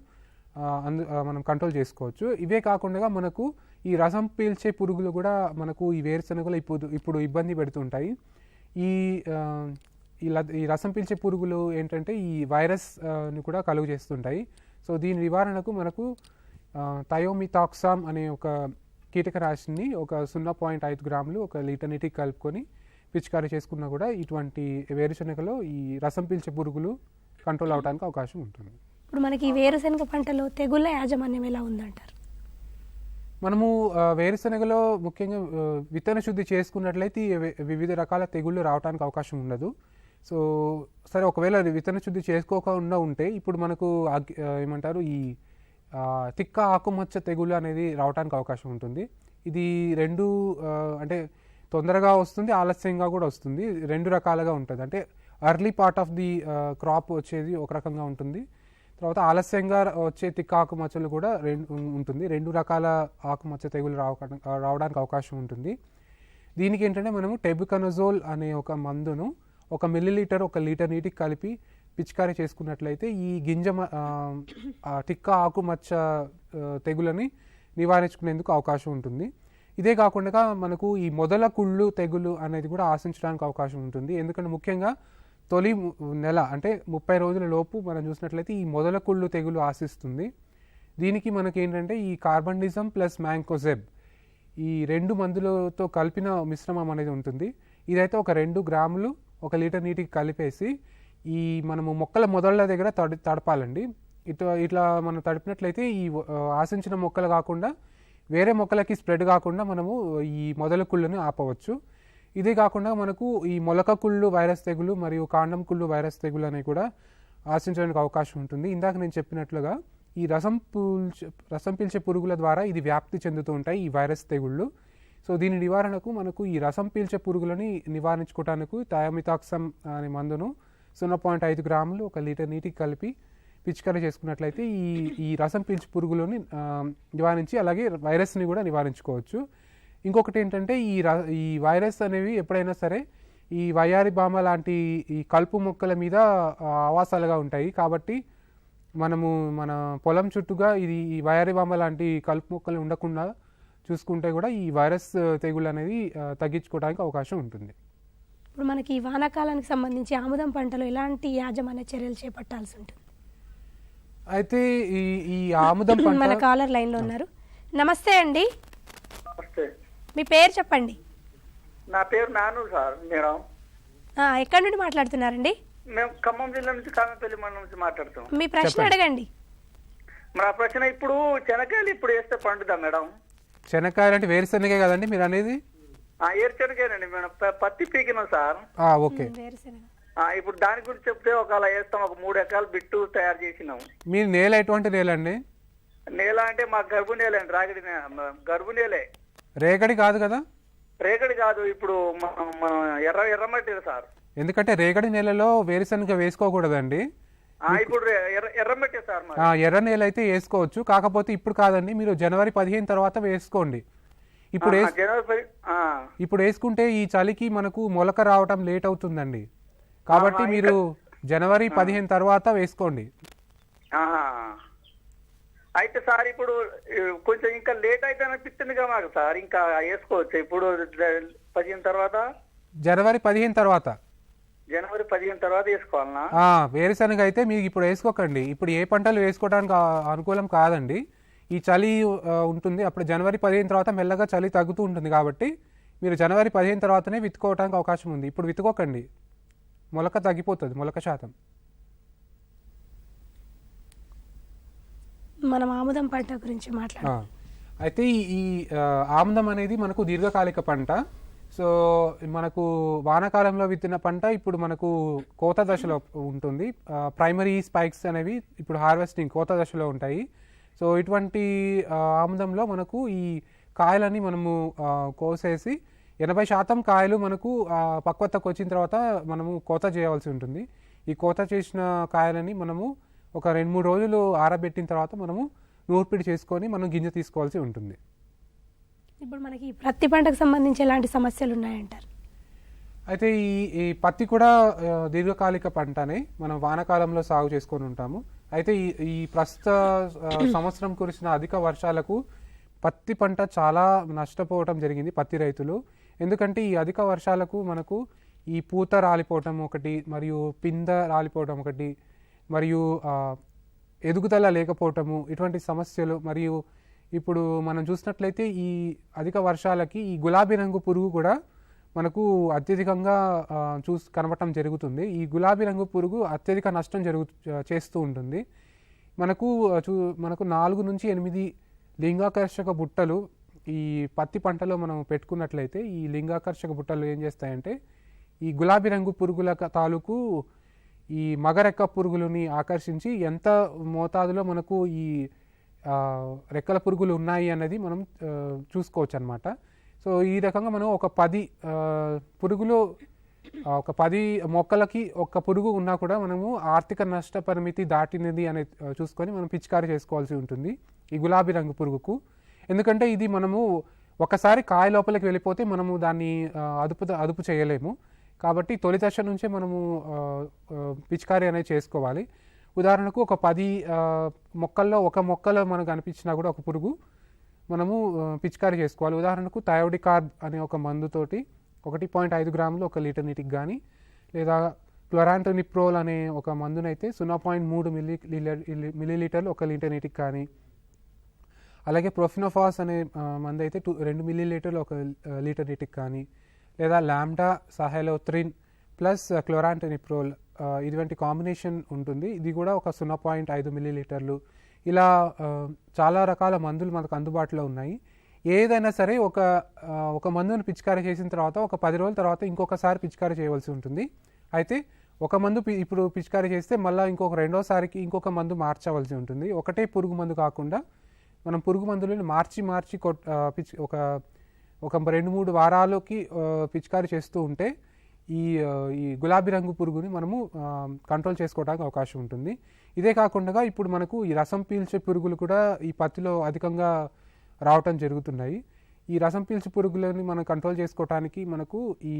మనం కంట్రోల్ చేసుకోవచ్చు. ఇవే కాకుండా మనకు ఈ రసం పీల్చే పురుగులు కూడా మనకు ఈ వేరుశెనగలో ఇప్పుడు ఇబ్బంది పెడుతుంటాయి. ఈ రసం పీల్చే పురుగులు ఏంటంటే ఈ వైరస్ని కూడా కలుగు చేస్తుంటాయి. సో దీని నివారణకు మనకు థయోమిథాక్సామ్ అనే ఒక కీటకనాశిని ఒక 0.5 గ్రాములు ఒక లీటర్ నీటికి కలుపుకొని పిచికారీ చేసుకున్నా కూడా ఇటువంటి వేరుశెనగలో ఈ రసం పీల్చే పురుగులు కంట్రోల్ అవడానికి అవకాశం ఉంటుంది. ఇప్పుడు మనకి ఈ వేరుశెనగ పంటలో తెగుళ్ళ యాజమాన్యం ఎలా ఉందంటారు? మనము వేరుశెనగలో ముఖ్యంగా విత్తన శుద్ధి చేసుకున్నట్లయితే వివిధ రకాల తెగుళ్ళు రావడానికి అవకాశం ఉండదు. సో సరే ఒకవేళ విత్తన శుద్ధి చేసుకోకుండా ఉంటే ఇప్పుడు మనకు ఏమంటారు ఈ తిక్క ఆకుమచ్చ తెగుళ్ళు అనేది రావడానికి అవకాశం ఉంటుంది. ఇది అంటే తొందరగా వస్తుంది, ఆలస్యంగా కూడా వస్తుంది. 2 రకాలుగా ఉంటుంది. అంటే early part of the crop వచ్చేది ఒక రకంగా ఉంటుంది, తర్వాత ఆలస్యంగా వచ్చే తిక్క ఆకుమచ్చలు కూడా ఉంటుంది. 2 రకాల ఆకుమచ్చ తెగులు రావడానికి అవకాశం ఉంటుంది. దీనికి ఏంటంటే మనము టెబుకనజోల్ అనే ఒక మందును 1 మిల్లీలీటర్ 1 లీటర్ నీటికి కలిపి పిచికారీ చేసుకున్నట్లయితే ఈ తిక్క ఆకుమచ్చ తెగులని నివారించుకునేందుకు అవకాశం ఉంటుంది. ఇదే కాకుండా మనకు ఈ మొదల కుళ్ళు తెగులు అనేది కూడా ఆశించడానికి అవకాశం ఉంటుంది. ఎందుకంటే ముఖ్యంగా తొలి నెల అంటే 30 రోజుల లోపు మనం చూసినట్లయితే ఈ మొదల కుళ్ళు తెగులు ఆశిస్తుంది. దీనికి మనకి ఏంటంటే ఈ కార్బండిజం ప్లస్ మ్యాంకోజెబ్ ఈ 2 మందులతో కలిపిన మిశ్రమం అనేది ఉంటుంది. ఇదైతే ఒక 2 గ్రాములు 1 లీటర్ నీటికి కలిపేసి ఈ మనము మొక్కల మొదళ్ళ దగ్గర తడపాలండి. ఇట్లా మనం తడిపినట్లయితే ఈ ఆశించిన మొక్కలు కాకుండా వేరే మొక్కలకి స్ప్రెడ్ కాకుండా మనము ఈ మొదల కుళ్ళుని ఆపవచ్చు. ఇదే కాకుండా మనకు ఈ మొలక కుళ్ళు వైరస్ తెగులు మరియు కాండం కుళ్ళు వైరస్ తెగులు అనేవి కూడా ఆశించడానికి అవకాశం ఉంటుంది. ఇందాక నేను చెప్పినట్లుగా ఈ రసం పీల్చే పురుగుల ద్వారా ఇది వ్యాప్తి చెందుతూ ఉంటాయి ఈ వైరస్ తెగుళ్ళు. సో దీని నివారణకు మనకు ఈ రసం పీల్చే పురుగులని నివారించుకోవడానికి థయోమిథాక్సమ్ అనే మందును 0.5 గ్రాములు 1 లీటర్ నీటికి కలిపి పిచికారీ చేసుకున్నట్లయితే ఈ రసం పీల్చే పురుగులని నివారించి అలాగే వైరస్ని కూడా నివారించుకోవచ్చు. ఇంకొకటి ఏంటంటే ఈ వైరస్ అనేవి ఎప్పుడైనా సరే ఈ వయ్యారి బామ లాంటి ఈ కలుపు మొక్కల మీద ఆవాసాలుగా ఉంటాయి. కాబట్టి మనము మన పొలం చుట్టూగా ఈ వయ్యారి బామ లాంటి కలుపు మొక్కలు ఉండకుండా చూసుకుంటే కూడా ఈ వైరస్ తెగులు అనేది తగ్గించుకోవడానికి అవకాశం ఉంటుంది. ఇప్పుడు మనకి ఈ వానాకాలానికి సంబంధించి ఆముదం పంటలో ఎలాంటి యాజమాన్య చర్యలు చేపట్టాల్సి ఉంటుంది? అయితే ఈ ఆముదం పంట మన కాలర్ లైన్లో ఉన్నారు. నమస్తే అండి, నమస్తే. మీ పేరు చెప్పండి. నా పేరు నాను సార్. మేడం ఎక్కడి నుండి మాట్లాడుతున్నారండి? మేము ఖమ్మం జిల్లా నుంచి కామెపల్లి మండలం నుంచి మాట్లాడుతాం. మీ ప్రశ్న అడగండి. మన ప్రశ్న ఇప్పుడు శనగకాయలు ఇప్పుడు వేస్తే పండుదా మేడం? శనగకాయలు అంటే వేరుశనగే కదండి మీరు అనేది? ఏరుశనగేనండి మేడం. పత్తి పీకినాం సార్. ఓకే. ఇప్పుడు దాని గురించి చెప్తే ఒకవేళ వేస్తాం, ఒక 3 ఎకరాలు బిట్టు తయారు చేసినాం. మీ నేల ఎటువంటి నేల అండి? నేల అంటే మా గర్భు నేల అండి, రాగడి గర్భు నేలే. రేగడి కాదు కదా? రేగడి కాదు, ఇప్పుడు మన ఎర్రమట్టి సార్. ఎందుకంటే రేగడి నేలలో వేరుశనగ వేసుకోకూడదండి. ఇప్పుడు ఎర్రమట్టి సార్. ఎర్ర నేల అయితే వేసుకోవచ్చు, కాకపోతే ఇప్పుడు కాదండి, మీరు జనవరి 15 తర్వాత వేసుకోండి. ఇప్పుడు వేసుకుంటే ఈ చలికి మనకు మొలక రావటం లేట్ అవుతుందండి, కాబట్టి మీరు జనవరి 15 తర్వాత వేసుకోండి. అయితే సార్ ఇప్పుడు కొంచెం ఇంకా లేట్ అయితే అనిపిస్తుంది కదా మాకు సార్, ఇంకా వేసుకోవచ్చు ఇప్పుడు 15 తర్వాత? జనవరి 15 తర్వాత. జనవరి 15 తర్వాత వేసుకోవాలనా? వేరుశనగ అయితే మీకు ఇప్పుడు వేసుకోకండి, ఇప్పుడు ఏ పంటలు వేసుకోవడానికి అనుకూలం కాదండి. ఈ చలి ఉంటుంది, అప్పుడు జనవరి 15 తర్వాత మెల్లగా చలి తగ్గుతూ ఉంటుంది, కాబట్టి మీరు జనవరి 15 తర్వాతనే విత్తుకోవడానికి అవకాశం ఉంది. ఇప్పుడు విత్తుకోకండి, మొలక తగ్గిపోతుంది, మొలక శాతం. మనం ఆముదం పంట గురించి మాట్లాడాం. అయితే ఈ ఆముదం అనేది మనకు దీర్ఘకాలిక పంట. సో మనకు వానాకాలంలో విత్తిన పంట ఇప్పుడు మనకు కోత దశలో ఉంటుంది. ప్రైమరీ స్పైక్స్ అనేవి ఇప్పుడు హార్వెస్టింగ్ కోత దశలో ఉంటాయి. సో ఇటువంటి ఆముదంలో మనకు ఈ కాయలని మనము కోసేసి 80% కాయలు మనకు పక్వతకు వచ్చిన తర్వాత మనము కోత చేయవలసి ఉంటుంది. ఈ కోత చేసిన కాయలని మనము ఒక 2-3 రోజులు ఆరబెట్టిన తర్వాత మనము నూర్పిడి చేసుకొని మనం గింజ తీసుకోవాల్సి ఉంటుంది. ఇప్పుడు మనకి పత్తి పంటకు సంబంధించి ఎలాంటి సమస్యలు ఉన్నాయంటారు? అయితే ఈ పత్తి కూడా దీర్ఘకాలిక పంటనే, మనం వానాకాలంలో సాగు చేసుకొని ఉంటాము. అయితే ఈ ప్రస్తుత సంవత్సరం కురిసిన అధిక వర్షాలకు పత్తి పంట చాలా నష్టపోవటం జరిగింది పత్తి రైతులు. ఎందుకంటే ఈ అధిక వర్షాలకు మనకు ఈ పూత రాలిపోవటం ఒకటి, మరియు పింద రాలిపోవటం ఒకటి, మరియు ఎదుగుదల లేకపోవటము, ఇటువంటి సమస్యలు. మరియు ఇప్పుడు మనం చూసినట్లయితే ఈ అధిక వర్షాలకి ఈ గులాబీ రంగు పురుగు కూడా మనకు అత్యధికంగా కనబడటం జరుగుతుంది. ఈ గులాబీ రంగు పురుగు అత్యధిక నష్టం చేస్తూ ఉంటుంది. మనకు 4 నుంచి 8 లింగాకర్షక బుట్టలు ఈ పత్తి పంటలో మనం పెట్టుకున్నట్లయితే ఈ లింగాకర్షక బుట్టలు ఏం చేస్తాయంటే ఈ గులాబీ రంగు పురుగుల తాలూకు ఈ మగరెక్క పురుగులని ఆకర్షించి ఎంత మోతాదులో మనకు ఈ రెక్కల పురుగులు ఉన్నాయి అన్నది మనం చూసుకోవచ్చు అన్నమాట. సో ఈ రకంగా మనం ఒక 10 పురుగులు, ఒక 10 మొక్కలకి ఒక పురుగు ఉన్నా కూడా మనము ఆర్థిక నష్ట పరిమితి దాటినది అనేది చూసుకొని మనం పిచికారీ చేసుకోవాల్సి ఉంటుంది ఈ గులాబీ రంగు పురుగుకు. ఎందుకంటే ఇది మనము ఒకసారి కాయ లోపలికి వెళ్ళిపోతే మనము దాన్ని అదుపు చేయలేము, కాబట్టి తొలి దశ నుంచే మనము పిచికారీ అనేది చేసుకోవాలి. ఉదాహరణకు ఒక 10 మొక్కల్లో ఒక మొక్కలో మనకు అనిపించినా కూడా ఒక పురుగు మనము పిచికారీ చేసుకోవాలి. ఉదాహరణకు థయోడికార్బ్ అనే ఒక మందుతోటి 1.5 గ్రాములు 1 లీటర్ నీటికి కానీ, లేదా క్లోరాంటోనిప్రోల్ అనే ఒక మందునైతే 0.3 మిల్లీలీటర్లు 1 లీటర్ నీటికి కానీ, అలాగే ప్రొఫినోఫాస్ అనే మందు అయితే 2 మిల్లీలీటర్లు 1 లీటర్ నీటికి కానీ, లేదా లాంబ్డా సహెలోత్రిన్ ప్లస్ క్లోరాంటోనిప్రోల్ ఇటువంటి కాంబినేషన్ ఉంటుంది. ఇది కూడా ఒక 0.5 మిల్లీలీటర్లు. ఇలా చాలా రకాల మందులు మనకు అందుబాటులో ఉన్నాయి. ఏదైనా సరే ఒక మందును పిచికారీ చేసిన తర్వాత ఒక 10 రోజుల తర్వాత ఇంకొకసారి పిచికారీ చేయవలసి ఉంటుంది. అయితే ఒక మందు ఇప్పుడు పిచికారీ చేస్తే మళ్ళీ రెండోసారికి ఇంకొక మందు మార్చవలసి ఉంటుంది. ఒకటే పురుగు మందు కాకుండా మనం పురుగు మందులను మార్చి ఒక 2-3 వారాలకి పిచికారీ చేస్తూ ఉంటే ఈ గులాబీ రంగు పురుగుని మనము కంట్రోల్ చేసుకోవడానికి అవకాశం ఉంటుంది. ఇదే కాకుండా ఇప్పుడు మనకు ఈ రసం పీల్చే పురుగులు కూడా ఈ పత్తిలో అధికంగా రావటం జరుగుతున్నాయి. ఈ రసం పీల్చే పురుగులని మనం కంట్రోల్ చేసుకోవడానికి మనకు ఈ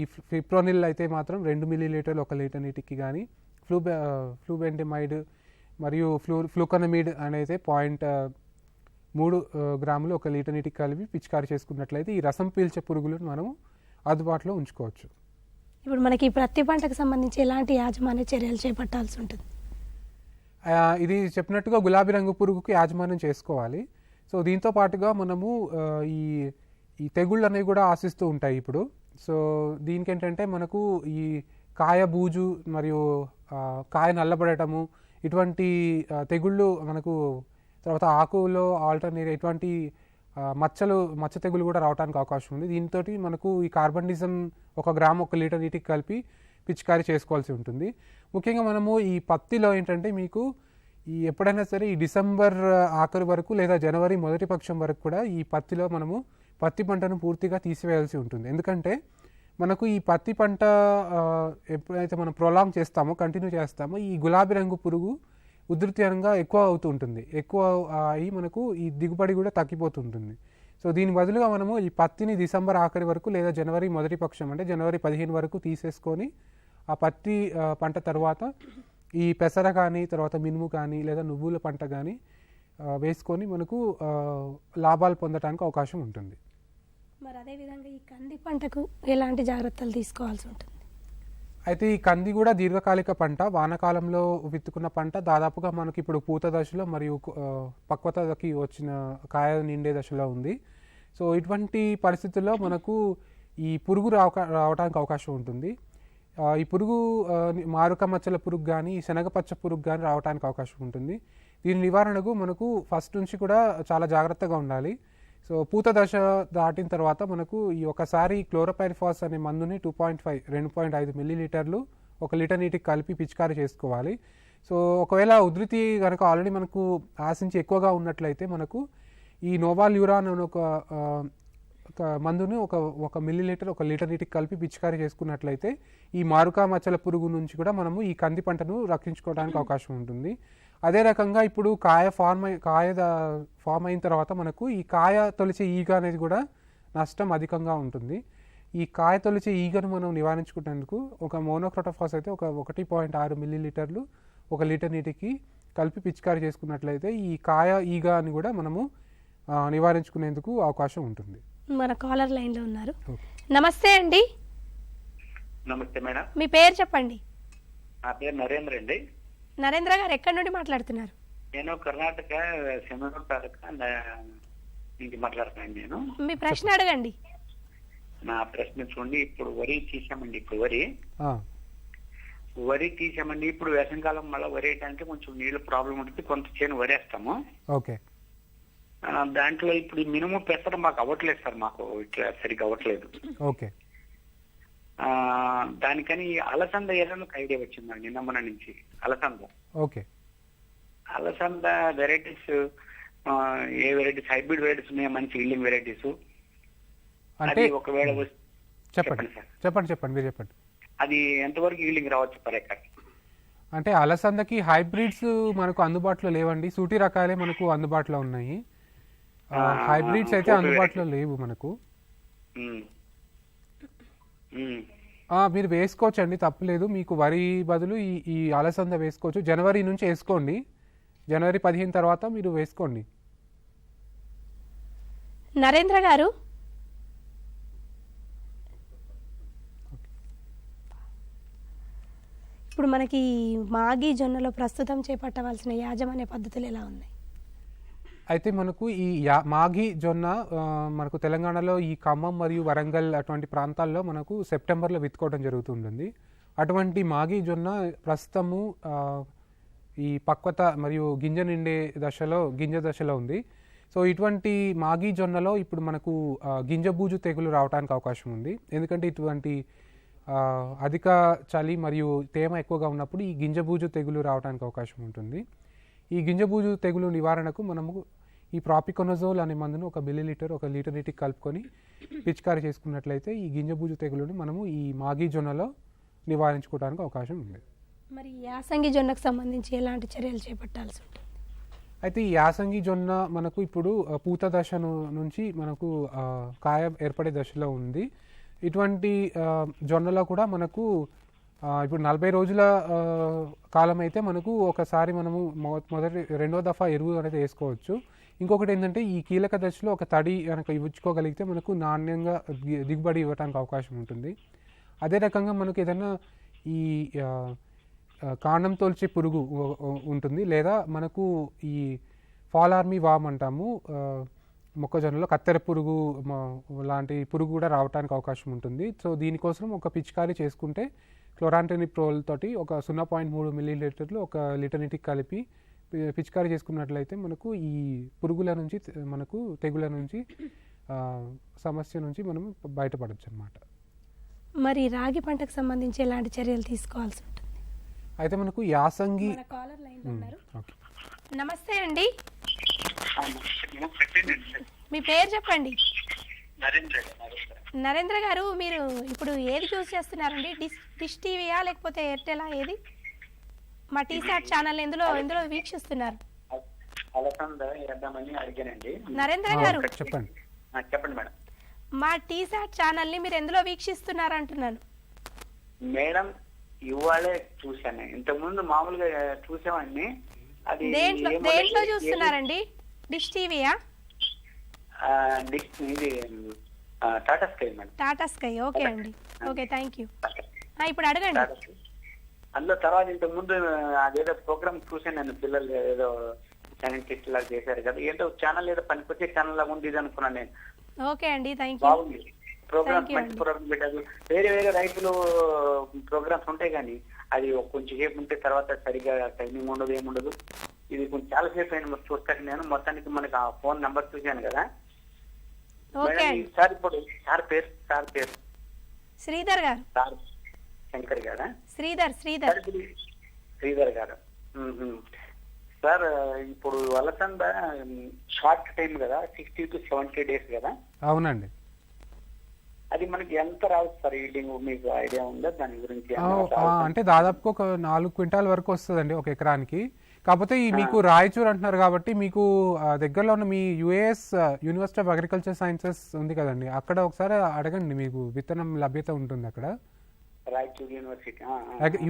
ఈ ఫిప్రోనిల్ అయితే మాత్రం 2 మిల్లీలీటర్లు 1 లీటర్ నీటికి కానీ, ఫ్లూబెండిమైడ్ మరియు ఫ్లూకనమిడ్ అనేది 0.3 గ్రాములు 1 లీటర్ నీటికి కలిపి పిచికారీ చేసుకున్నట్లయితే ఈ రసం పీల్చే పురుగులను మనము అందుబాటులో ఉంచుకోవచ్చు. ఇప్పుడు మనకి ప్రతి పంటకు సంబంధించి ఎలాంటి యాజమాన్య చర్యలు చేపట్టాల్సి ఉంటుంది? ఇది చెప్పినట్టుగా గులాబీ రంగు పురుగుకు యాజమాన్యం చేసుకోవాలి. సో దీంతో పాటుగా మనము ఈ తెగుళ్ళు అనేవి కూడా ఆశిస్తూ ఉంటాయి ఇప్పుడు. సో దీనికి ఏంటంటే మనకు ఈ కాయ బూజు మరియు కాయ నల్లబడటము, ఇటువంటి తెగుళ్ళు మనకు, తర్వాత ఆకులో ఆల్టర్నేట్ ఇటువంటి మచ్చ తెగులు కూడా రావడానికి అవకాశం ఉంది. దీంతో మనకు ఈ కార్బండిజం 1 గ్రాము 1 లీటర్ నీటికి కలిపి పిచికారీ చేసుకోవాల్సి ఉంటుంది. ముఖ్యంగా మనము ఈ పత్తిలో ఏంటంటే మీకు ఈ ఎప్పుడైనా సరే ఈ డిసెంబర్ ఆఖరి వరకు లేదా జనవరి మొదటి పక్షం వరకు కూడా ఈ పత్తిలో మనము పత్తి పంటను పూర్తిగా తీసివేయాల్సి ఉంటుంది. ఎందుకంటే మనకు ఈ పత్తి పంట ఎప్పుడైతే మనం ప్రొలాంగ్ చేస్తామో, కంటిన్యూ చేస్తామో, ఈ గులాబీ రంగు పురుగు ఉధృతంగా ఎక్కువ అవుతూ ఉంటుంది. ఎక్కువ అయ్యి మనకు ఈ దిగుబడి కూడా తగ్గిపోతుంటుంది. సో దీని బదులుగా మనము ఈ పత్తిని డిసెంబర్ ఆఖరి వరకు లేదా జనవరి మొదటి పక్షం అంటే జనవరి 15 వరకు తీసేసుకొని ఆ పత్తి పంట తర్వాత ఈ పెసర కానీ, తర్వాత మినుము కానీ, లేదా నువ్వుల పంట కానీ వేసుకొని మనకు లాభాలు పొందడానికి అవకాశం ఉంటుంది. మరి అదేవిధంగా ఈ కంది పంటకు ఎలాంటి జాగ్రత్తలు తీసుకోవాల్సి ఉంటుంది? అయితే ఈ కంది కూడా దీర్ఘకాలిక పంట, వానాకాలంలో విత్తుకున్న పంట. దాదాపుగా మనకి ఇప్పుడు పూత దశలో మరియు పక్వతకి వచ్చిన కాయ నిండే దశలో ఉంది. సో ఇటువంటి పరిస్థితుల్లో మనకు ఈ పురుగు రావడానికి అవకాశం ఉంటుంది. ఈ పురుగు మారుక మచ్చల పురుగు కానీ, శనగపచ్చ పురుగు కానీ రావడానికి అవకాశం ఉంటుంది. దీని నివారణకు మనకు ఫస్ట్ నుంచి కూడా చాలా జాగ్రత్తగా ఉండాలి. సో పూత దశ దాటిన తర్వాత మనకు ఈ ఒకసారి క్లోరోపైరిఫాస్ అనే మందుని 2.5 మిల్లీలీటర్లు 1 లీటర్ నీటికి కలిపి పిచికారీ చేసుకోవాలి. సో ఒకవేళ ఉధృతి కనుక ఆల్రెడీ మనకు ఆశించి ఎక్కువగా ఉన్నట్లయితే మనకు ఈ నోవాల్యూరాన్ అనే ఒక మందుని 1 మిల్లీలీటర్ 1 లీటర్ నీటికి కలిపి పిచికారీ చేసుకున్నట్లయితే ఈ మారుకా మచ్చల పురుగు నుంచి కూడా మనము ఈ కంది పంటను రక్షించుకోవడానికి అవకాశం ఉంటుంది. అదే రకంగా ఇప్పుడు కాయ ఫామ్ అయిన తర్వాత మనకు ఈ కాయ తొలిచే ఈగ అనేది కూడా నష్టం అధికంగా ఉంటుంది. ఈ కాయ తొలిచే ఈగను మనం నివారించుకునేందుకు ఒక మోనోక్రోటోఫాస్ అయితే 1.6 మిల్లీలీటర్లు 1 లీటర్ నీటికి కలిపి పిచికారీ చేసుకున్నట్లయితే ఈ కాయ ఈగ అని కూడా మనము నివారించుకునేందుకు అవకాశం ఉంటుంది. మన కాలర్ లైన్లో ఉన్నారు. నమస్తే అండి. నమస్తే మేడం. మీ పేరు చెప్పండి. నా పేరు నరేంద్ర అండి. నరేంద్ర గారు ఎక్కడి నుండి మాట్లాడుతున్నారు? నేను కర్ణాటక సెమనూరు తాలూకా నుంచి మాట్లాడుతున్నాను. నేను మీ ప్రశ్న అడగండి. నా ప్రశ్న చూడండి, ఇప్పుడు వరి తీసామండి. వరి తీసామండి. ఇప్పుడు వేసవికాలం మళ్ళీ వరి వేయడానికి కొంచెం నీళ్ళ ప్రాబ్లం ఉంటుంది. కొంత చేను వరేస్తాము. ఓకే. దాంట్లో ఇప్పుడు మినుము పెసర మాకు అవ్వట్లేదు సార్, మాకు ఇట్లా సరిగ్గా అవ్వట్లేదు. ఓకే. దానికని అలసంద ఏదైనా ఐడియా వచ్చిందండి నిన్న నుంచి. అలసంద. ఓకే. అలసంద వెరైటీస్ ఏ వెరైటీస్, హైబ్రిడ్ వెరైటీస్ ఉన్నాయా మంచి ఈల్డింగ్ వెరైటీస్? అంటే ఒకవేళ చెప్పండి మీరు చెప్పండి. అది ఎంతవరకు ఈల్డింగ్ రావచ్చు పర్ ఎకర్? అంటే అలసందకి హైబ్రిడ్స్ మనకు అందుబాటులో లేవండి. సూటి రకాలే మనకు అందుబాటులో ఉన్నాయి. హైబ్రిడ్స్ అయితే అందుబాటులో లేవు మనకు. మీరు వేసుకోవచ్చు అండి, తప్పులేదు. మీకు వరి బదులు ఈ అలసంద వేసుకోవచ్చు. జనవరి నుంచి వేసుకోండి. జనవరి 15 తర్వాత మీరు వేసుకోండి. నరేంద్ర గారు, ఇప్పుడు మనకి మాగి జొన్నలో ప్రస్తుతం చేపట్టవలసిన యాజమాన్య పద్ధతులు ఎలా ఉన్నాయి? అయితే మనకు ఈ మాగి జొన్న మనకు తెలంగాణలో ఈ ఖమ్మం మరియు వరంగల్ అటువంటి ప్రాంతాల్లో మనకు సెప్టెంబర్లో విత్తుకోవడం జరుగుతుంటుంది. అటువంటి మాగి జొన్న ప్రస్తుతము ఈ పక్వత మరియు గింజ దశలో ఉంది. సో ఇటువంటి మాగి జొన్నలో ఇప్పుడు మనకు గింజబూజు తెగులు రావడానికి అవకాశం ఉంది. ఎందుకంటే ఇటువంటి అధిక చలి మరియు తేమ ఎక్కువగా ఉన్నప్పుడు ఈ గింజబూజు తెగులు రావడానికి అవకాశం ఉంటుంది. ఈ గింజబూజు తెగులు నివారణకు మనము ఈ ప్రాపికొనజోల్ అనే మందును 1 మిల్లీలీటర్ 1 లీటర్ నీటికి కలుపుకొని పిచికారీ చేసుకున్నట్లయితే ఈ గింజబూజు తెగులుని మనము ఈ మాగి జొన్నలో నివారించుకోవడానికి అవకాశం ఉంది. మరి యాసంగి జొన్నకు సంబంధించి ఎలాంటి చర్యలు చేపట్టాల్సి ఉంటుంది? అయితే ఈ యాసంగి జొన్న మనకు ఇప్పుడు పూత దశ నుంచి మనకు కాయ ఏర్పడే దశలో ఉంది. ఇటువంటి జొన్నలో కూడా మనకు ఇప్పుడు 40 రోజుల కాలం అయితే మనకు ఒకసారి మనము రెండో దఫా ఎరువు అనేది వేసుకోవచ్చు. ఇంకొకటి ఏంటంటే ఈ కీలక దశలో ఒక తడి కనుక ఇవ్వుకోగలిగితే మనకు నాణ్యంగా దిగుబడి ఇవ్వడానికి అవకాశం ఉంటుంది. అదే రకంగా మనకు ఏదైనా ఈ కాండం తోల్చే పురుగు ఉంటుంది, లేదా మనకు ఈ ఫాల్ ఆర్మీ వామ్ అంటాము, మొక్కజొన్నలో కత్తెర పురుగు లాంటి పురుగు కూడా రావడానికి అవకాశం ఉంటుంది. సో దీనికోసం ఒక పిచికారీ చేసుకుంటే క్లోరాంటెనిప్రోల్ తోటి 0.3 మిల్లీలీటర్లు 1 లీటర్ నీటికి కలిపి పిచికారీ చేసుకున్నట్లయితే మనకు ఈ పురుగుల నుంచి తెగుల నుంచి సమస్య నుంచి మనం బయటపడవచ్చు అన్నమాట. మరి రాగి పంటకు సంబంధించి ఎలాంటి చర్యలు తీసుకోవాల్సి ఉంటుంది? అయితే మనకు యాసంగి మన కాలర్ లైన్లో ఉన్నారు. ఓకే. నమస్తే అండి, మీ పేరు చెప్పండి. నరేంద్ర గారు, మీరు ఇప్పుడు ఏది చూస్ చేస్తున్నారండి? డిష్ టీవీయా లేకపోతే ఎయిర్టెలా, ఏది? మా టీసాట్ ఛానల్ ఎందులో వీక్షిస్తున్నారు? నరేంద్ర గారు చెప్పండి. చెప్పండి మేడం. మా టీసాట్ ఛానల్ ని మీరు ఎందులో వీక్షిస్తున్నారు అంటున్నాను. మేడం ఇవాళే చూశాను, ఇంతకు ముందు మామూలుగా చూసామండి. అది దేంట్లో చూస్తున్నారండి? డిష్ టీవీయా? ఇది Tata sky madam. Tata sky. Okay అండి, ఓకే, థ్యాంక్ యూ. ఇప్పుడు అడగండి. అందులో తర్వాత ఇంతకు ముందు అదేదో ప్రోగ్రామ్ చూసాను నేను, పిల్లలు ఏదో సైంటిస్ట్ లాగా చేశారు కదా, ఏదో ఛానల్ ఏదో పనికొచ్చే ఛానల్ లాగా ఉంది ఇది అనుకున్నాను నేను. ఓకే అండి, థ్యాంక్ యూ. బాగుంది ప్రోగ్రామ్, మంచి ప్రోగ్రామ్ పెట్టారు. వేరే వేరే రైతులు ప్రోగ్రామ్స్ ఉంటాయి కానీ అది కొంచెం సేపు ఉంటే తర్వాత సరిగా టైమింగ్ ఉండదు, ఏముండదు. ఇది కొంచెం చాలా సేపు అయిన చూస్తాను నేను. మొత్తానికి మనకి ఆ ఫోన్ నెంబర్ చూశాను కదా. సార్ ఇప్పుడు సార్ పేరు శ్రీధర్ గారు. సార్ శంకర్ గారా? శ్రీధర్ గారు. సార్ ఇప్పుడు అలసంద షార్ట్ టైం కదా, 60 to 70 days కదా? అవునండి. అది మనకి ఎంత రావచ్చు సార్ ఈల్డింగ్, మీకు ఐడియా ఉందా దాని గురించి? అంటే దాదాపు ఒక 4 క్వింటాల్ వరకు వస్తుందండి ఒక ఎకరానికి. కాకపోతే ఈ మీకు రాయచూర్ అంటున్నారు కాబట్టి మీకు దగ్గరలో ఉన్న మీ US university of agriculture sciences ఉంది కదండి, అక్కడ ఒకసారి అడగండి, మీకు విత్తనం లభ్యత ఉంటుంది అక్కడ. రాయచూర్ యూనివర్సిటీ,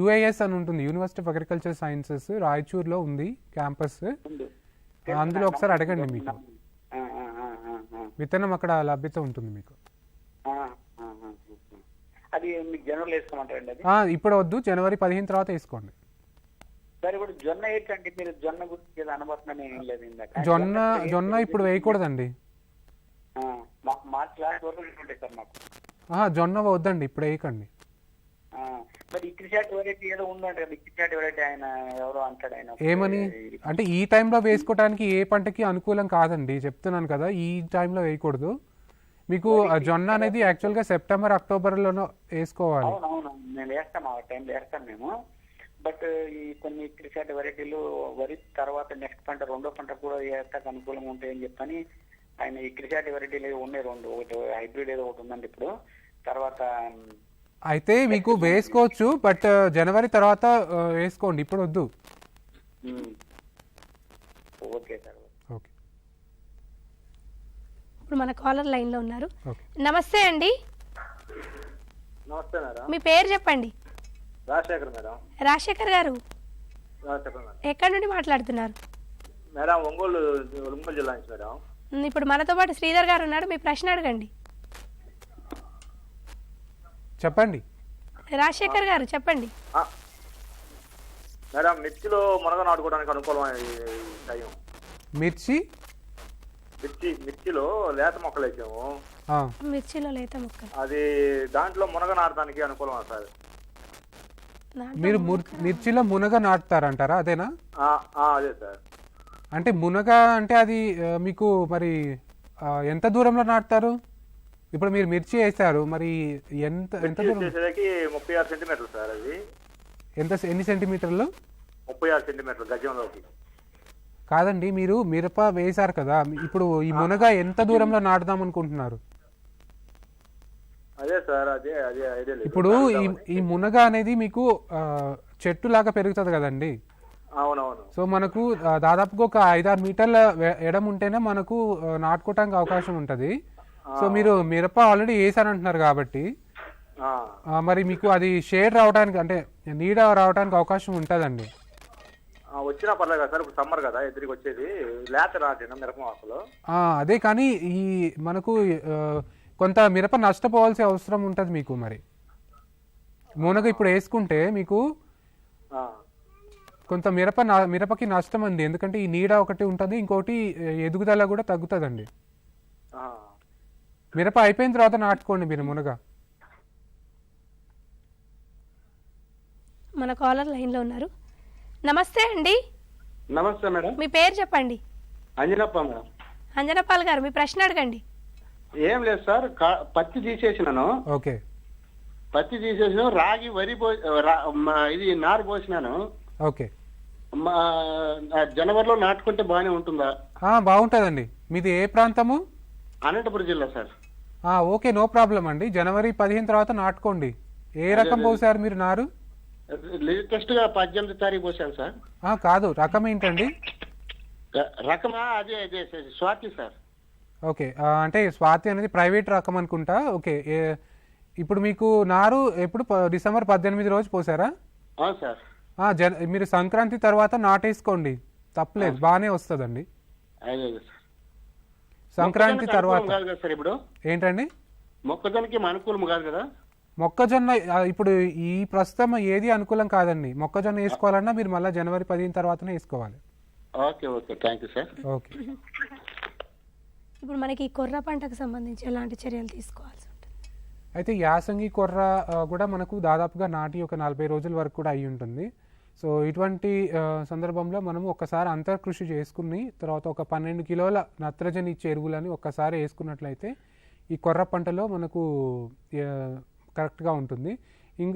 యుఐఎస్ అని ఉంటుంది, యూనివర్సిటీ ఆఫ్ అగ్రికల్చర్ సైన్సెస్ రాయచూర్లో ఉంది క్యాంపస్. అందులో ఒకసారి అడగండి, మీకు విత్తనం అక్కడ లభ్యత ఉంటుంది మీకు. అది మీకు జనవరిలో వేసుకోమంటారండి? అది ఇప్పుడు వద్దు, జనవరి 15 తర్వాత వేసుకోండి. సరే, ఇప్పుడు జొన్న ఏంటంటే మీరు జొన్న గురించి ఏదో అనబోతున్నాను, ఏం లేదు ఇందాక. జొన్న ఇప్పుడు వేయకూడదండి, మార్చి లాస్ట్ వరకు ఉంటాయి సార్ మాకు. జొన్న వద్దండి, ఇప్పుడు వేయకండి. మరి ఇక్రిచాట్ వెరైటీ ఏదో ఉందంట కదా, ఇక్రిచాట్ వెరైటీ ఆయన ఎవరో అంటాడు, ఆయన ఏమని అంటే ఈ టైంలో వేసుకోవడానికి ఏ పంటకి అనుకూలం కాదండి, చెప్తున్నాను కదా, ఈ టైంలో వేయకూడదు. మీకు జొన్న అనేది యాక్చువల్గా సెప్టెంబర్ అక్టోబర్లోనో వేసుకోవాలి. అవునవును, నేను వేస్తాను, ఆ టైంలో వేస్తాను మేము. బట్ ఈ కొన్ని ఇక్రిచాట్ వెరైటీలు వరి తర్వాత నెక్స్ట్ పంట రెండో పంట కూడా వేస్తాక అనుకూలంగా ఉంటాయని చెప్పని ఆయన ఇక్రిచాట్ వెరైటీలు ఉన్నాయి రెండు, ఒకటి హైబ్రిడ్ ఏదో ఒకటి ఉందండి ఇప్పుడు. తర్వాత అయితే మీకు వేసుకోవచ్చు, బట్ జనవరి తర్వాత వేసుకోండి, ఇప్పుడు వద్దు. Okay sir. ఓకే. ఇప్పుడు మన కాలర్ లైన్లో ఉన్నారు. నమస్తే అండి. నమస్తే మేడం. మీ పేరు చెప్పండి. రాజశేఖర్ మేడం. రాజశేఖర్ గారు, చెప్పండి మేడం. ఎక్కడి నుండి మాట్లాడుతున్నారు? మేడం ఒంగోలు జిల్లా నుంచి మేడం. ఇప్పుడు మనతో పాటు శ్రీధర్ గారు ఉన్నాడు, మీ ప్రశ్న అడగండి. చెప్పండి రాజశేఖర్ గారు, చెప్పండి. మేడం మిర్చిలో మునగ నాటుకోవడానికి అనుకూలమైన టైం. మిర్చిలో లేత మొక్కలు వేసాము. మిర్చిలో లేత మొక్కలు, అది దాంట్లో మునగ నాటడానికి అనుకూలమా సార్? మీరు మిర్చిలో మునగ నాటుతారంటారా, అదేనా? అదే సార్. అంటే మునగ అంటే అది మీకు మరి ఎంత దూరంలో నాటుతారు? ఇప్పుడు మీరు మిర్చి వేస్తారు, మరి ఎంత దూరం? 36 సెంటీమీటర్లు సార్. అది ఎన్ని సెంటీమీటర్లు? 36 సెంటీమీటర్లు గజంలోకి. కాదండి, మీరు మిరప వేశారు కదా, ఇప్పుడు ఈ మునగ ఎంత దూరంలో నాటుదాం అనుకుంటున్నారు? అదే సార్, అదే ఐడియా. ఇప్పుడు ఈ మునగ అనేది మీకు చెట్టు లాగా పెరుగుతుంది కదండి. అవునవును. సో మనకు దాదాపుగా ఒక 5-6 మీటర్ల ఎడం ఉంటేనే మనకు నాటుకోవటానికి అవకాశం ఉంటుంది. సో మీరు మిరప ఆల్రెడీ వేసారంటున్నారు కాబట్టి మరి మీకు అది షేడ్ రావడానికి, అంటే నీడ రావడానికి అవకాశం ఉంటుందండి. వచ్చినా పర్లేదు కదా సార్, ఇప్పుడు సమ్మర్ కదా ఎదురుకి వచ్చేది, లేత రాజేనా మిరప ఆకులు. అదే, కానీ ఈ మనకు కొంత మిరప నష్టపోవాల్సిన అవసరం ఉంటుంది మీకు. మరి మునగ ఇప్పుడు వేసుకుంటే మీకు కొంత మిరపకి నష్టం అండి, ఎందుకంటే ఈ నీడ ఒకటి ఉంటుంది, ఇంకోటి ఎదుగుదల కూడా తగ్గుతుందండి. మిరప అయిపోయిన తర్వాత నాటుకోండి మీరు మునగ. మన కాలర్ లైన్లో ఉన్నారు. నమస్తే అండి. నమస్తే మేడం. మీ పేరు చెప్పండి. అంజనప్ప మేడం. అంజనపాల్ గారు, మీ ప్రశ్న అడగండి. ఏం లేదు సార్, పత్తి తీసేసినాను. ఓకే. పత్తి తీసేసాను, రాగి వరి ఇది నారు పోసినాను. ఓకే, జనవరిలో నాటుకుంటే బాగానే ఉంటుందా? బాగుంటుందండి. మీది ఏ ప్రాంతము? అనంతపురం జిల్లా సార్. ఓకే, నో ప్రాబ్లం అండి. జనవరి 15 తర్వాత నాటుకోండి. ఏ రకం పోసారు మీరు నారు? లేటెస్ట్ గా 18 తారీఖు పోసాను సార్. కాదు, రకం ఏంటండి? రకమా? అదే స్వాతి సార్. ఓకే, అంటే స్వాతి అనేది ప్రైవేట్ రకం అనుకుంటా. ఓకే, ఇప్పుడు మీకు నారు ఎప్పుడు డిసెంబర్ 18 రోజు పోసారా? అవును సార్. మీరు సంక్రాంతి తర్వాత నాటేసుకోండి, తప్పలేదు, బాగానే వస్తుందండి. సంక్రాంతి తర్వాత సార్. ఇప్పుడు ఏంటండి? మొక్కజొన్నకి అనుకూలం కాదు కదా? మొక్కజొన్న ఇప్పుడు ఈ ప్రస్తుతం ఏది అనుకూలం కాదండి. మొక్కజొన్న వేసుకోవాలన్నా మీరు మళ్ళీ జనవరి 15 తర్వాతనే వేసుకోవాలి. Okay okay, thank you sir. Okay. ఇప్పుడు మనకి కొర్ర పంటకు సంబంధించి ఎలాంటి చర్యలు తీసుకోవాల్సి ఉంటుంది? అయితే యాసంగి కొర్ర కూడా మనకు దాదాపుగా నాటి ఒక 40 రోజుల వరకు కూడా అయి ఉంటుంది. సో ఇటువంటి సందర్భంలో మనము ఒక్కసారి అంతర్కృషి చేసుకుని తర్వాత ఒక 12 కిలోల నత్రజని ఇచ్చే ఎరువులని ఒక్కసారి వేసుకున్నట్లయితే ఈ కొర్ర పంటలో మనకు కరెక్ట్గా ఉంటుంది.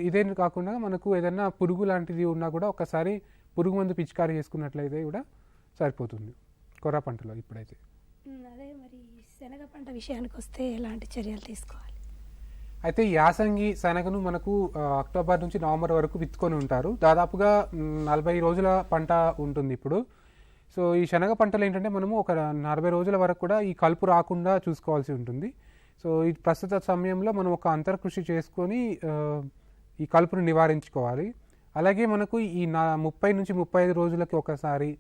ఇదే కాకుండా మనకు ఏదైనా పురుగు లాంటిది ఉన్నా కూడా ఒకసారి పురుగు మందు పిచికారీ చేసుకున్నట్లయితే కూడా సరిపోతుంది కొర్ర పంటలో. ఇప్పుడైతే అదే మరి శనగ పంట విషయానికి వస్తే ఎలాంటి చర్యలు తీసుకోవాలి? అయితే యాసంగి శనగను మనకు అక్టోబర్ నుంచి నవంబర్ వరకు విత్తుకొని ఉంటారు. దాదాపుగా 40 రోజుల పంట ఉంటుంది ఇప్పుడు. సో ఈ శనగ పంటలు ఏంటంటే మనము ఒక 40 రోజుల వరకు కూడా ఈ కలుపు రాకుండా చూసుకోవాల్సి ఉంటుంది. సో ఈ ప్రస్తుత సమయంలో మనం ఒక అంతర్కృషి చేసుకొని ఈ కలుపును నివారించుకోవాలి. అలాగే మనకు ఈ 30 నుంచి 35 రోజులకి ఒకసారి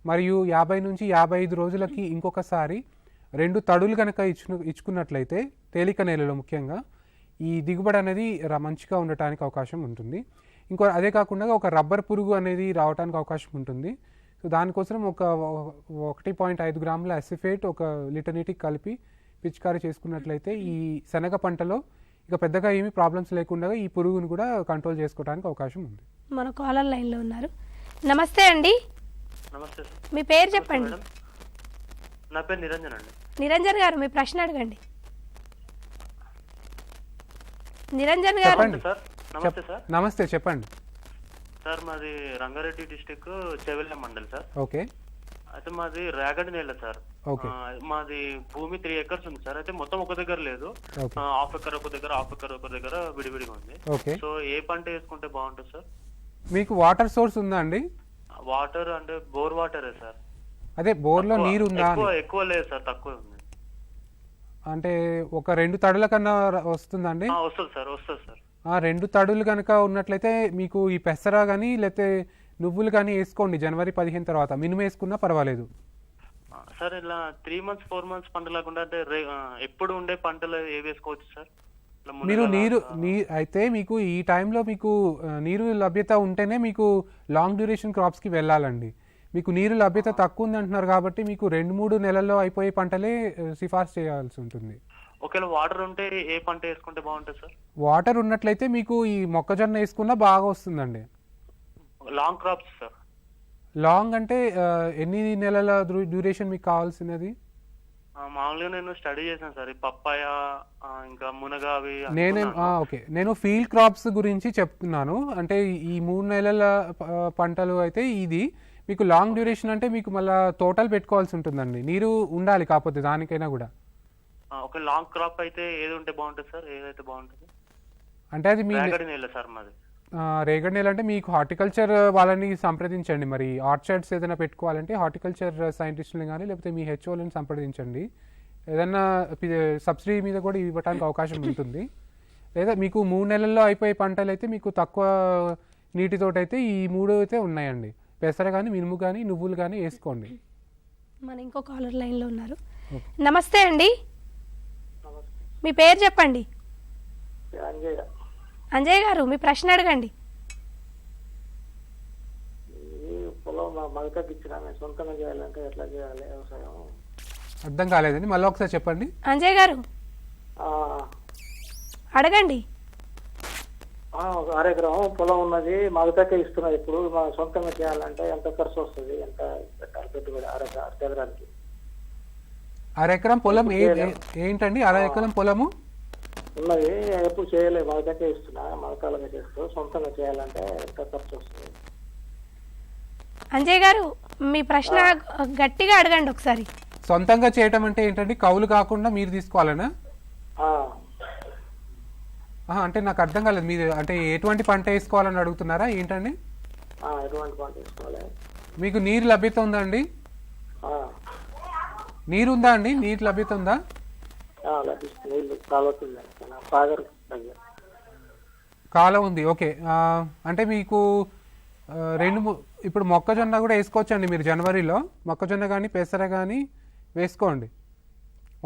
మరియు 50 నుంచి 55 రోజులకి ఇంకొకసారి 2 తడులు కనుక ఇచ్చుకున్నట్లయితే తేలిక నేలలో ముఖ్యంగా ఈ దిగుబడి అనేది మంచిగా ఉండటానికి అవకాశం ఉంటుంది. అదే కాకుండా ఒక రబ్బర్ పురుగు అనేది రావడానికి అవకాశం ఉంటుంది. సో దానికోసం ఒక 1.5 గ్రాముల అసిఫేట్ ఒక లీటర్ నీటికి కలిపి పిచికారీ చేసుకున్నట్లయితే ఈ శనగ పంటలో ఇక పెద్దగా ఏమీ ప్రాబ్లమ్స్ లేకుండా ఈ పురుగును కూడా కంట్రోల్ చేసుకోవడానికి అవకాశం ఉంది. మన కాలర్ లైన్లో ఉన్నారు. నమస్తే అండి. నమస్తే సార్. మీ పేరు చెప్పండి. నా పేరు నిరంజన్ అండి. నిరంజన్ గారు మీ ప్రశ్న అడగండి. నిరంజన్ గారు సార్. నమస్తే సార్. నమస్తే, చెప్పండి సార్. మాది Rangareddy district Chevella mandal sir. Okay. అయితే మాది రేగడి నేల సార్. ఓకే. మాది భూమి 3 acres ఉంది సార్. అయితే మొత్తం ఒక దగ్గర లేదు, హాఫ్ ఎకర్ ఒక దగ్గర, హాఫ్ ఎకర్ ఒక దగ్గర విడివిడిగా ఉంది. ఓకే. సో ఏ పంట వేసుకుంటే బాగుంటుంది సార్? మీకు వాటర్ సోర్స్ ఉందా అండి? వాటర్ అంటే బోర్ వాటరే సార్. అదే బోర్లో నీరు ఉందా? ఎక్కువ లేదు సార్, తక్కువ ఉంది. అంటే ఒక 2 తడుల కన్నా వస్తుందండి? వస్తుంది సార్, వస్తుంది సార్. 2 తడులు కనుక ఉన్నట్లయితే మీకు ఈ పెసర కానీ లేకపోతే నువ్వులు కానీ వేసుకోండి జనవరి 15 తర్వాత. మినిమం వేసుకున్నా పర్వాలేదు సార్. ఇలా 3 months 4 months పంట లేకుండా అంటే ఎప్పుడు ఉండే పంటలు ఏ వేసుకోవచ్చు సార్? మీరు అయితే మీకు ఈ టైంలో మీకు నీరు లభ్యత ఉంటేనే మీకు లాంగ్ డ్యూరేషన్ క్రాప్స్కి వెళ్ళాలండి. మీకు నీరు లభ్యత తక్కువ ఉంది అంటున్నారు కాబట్టి మీకు 2-3 నెలల్లో అయిపోయే పంటలే సిఫార్సు చేయాల్సి ఉంటుంది. ఒకవేళ వాటర్ ఉంటే ఏ పంట వేసుకుంటే బాగుంటుంది సార్? వాటర్ ఉన్నట్లయితే మీకు ఈ మొక్కజొన్న వేసుకున్నా బాగా వస్తుందండి. Long crops sir. లాంగ్ అంటే ఎన్ని నెలల డ్యూరేషన్ మీకు కావాల్సినది? మామూలుగా నేను స్టడీ చేశాను సార్. పప్పాయ ఇంకా మునగ అవి. ఓకే, నేను ఫీల్డ్ క్రాప్స్ గురించి చెప్తున్నాను. అంటే ఈ 3 నెలల పంటలు అయితే ఇది మీకు లాంగ్ డ్యూరేషన్ అంటే మీకు మళ్ళీ తోటలు పెట్టుకోవాల్సి ఉంటుందండి. నీరు ఉండాలి కాకపోతే దానికైనా కూడా. ఒక లాంగ్ క్రాప్ అయితే ఏది ఉంటే బాగుంటుంది సార్? ఏదైతే బాగుంటుంది అంటే అది మీ రేగడి నేల సార్ మాది. రేగడి నేల అంటే మీకు హార్టికల్చర్ వాళ్ళని సంప్రదించండి. మరి ఆర్చర్డ్స్ ఏదైనా పెట్టుకోవాలంటే హార్టికల్చర్ సైంటిస్టులు కానీ లేకపోతే మీ హెచ్ఓలను సంప్రదించండి. ఏదైనా సబ్సిడీ మీద కూడా ఇవ్వడానికి అవకాశం ఉంటుంది. లేదా మీకు 3 నెలల్లో అయిపోయే పంటలు అయితే మీకు తక్కువ నీటితోటైతే ఈ 3 అయితే ఉన్నాయండి. పెసర కానీ మినుము కానీ నువ్వులు కానీ వేసుకోండి. మన ఇంకో కాలర్ లైన్లో ఉన్నారు. నమస్తే అండి. మీ పేరు చెప్పండి. అంజయ్ గారు మీ ప్రశ్న అడగండి. పొలం మగతకి ఇచ్చినా సొంతంగా చేయాలంటే ఎట్లా చేయాలి వ్యవసాయం? అర్థం కాలేదండి, మళ్ళీ ఒకసారి చెప్పండి. అంజయ్ గారు అడగండి. 1 ఎకరం పొలం ఉన్నది, మగతకే ఇస్తున్నది. ఇప్పుడు మా సొంతంగా చేయాలంటే ఎంత ఖర్చు వస్తుంది, ఎంత పెట్టాలి పెట్టుబడి 1 ఎకరానికి? 1 ఎకరం పొలం ఏంటండి? 1 ఎకరం పొలము ఉన్నది ఎప్పుడు చేయలేదు, మొదటకే ఇస్తున్నా, మొదకాలుగా చేస్తూ సొంతంగా చేయాలంటే ఎంత ఖర్చు వస్తుంది? అంజయ్ గారు మీ ప్రశ్న గట్టిగా అడగండి ఒకసారి. సొంతంగా చేయటం అంటే ఏంటండి? కౌలు కాకుండా మీరు తీసుకోవాలనా? ఆ, అంటే నాకు అర్థం కాలేదు. మీరు అంటే ఎటువంటి పంట వేసుకోవాలని అడుగుతున్నారా ఏంటండి? ఎటువంటి పంట తీసుకోవాలి? మీకు నీరు లభ్యత ఉందా అండి? ఆ, నీరు ఉందా అండి? నీరు లభ్యత ఉందా? లభిస్తుంది, నీళ్ళు కాలుతుంది సాగర్ దగ్గర. కాలం ఉంది, ఓకే. అంటే మీకు ఇప్పుడు మొక్కజొన్న కూడా వేసుకోవచ్చండి మీరు. జనవరిలో మొక్కజొన్న కానీ పెసర కానీ వేసుకోండి.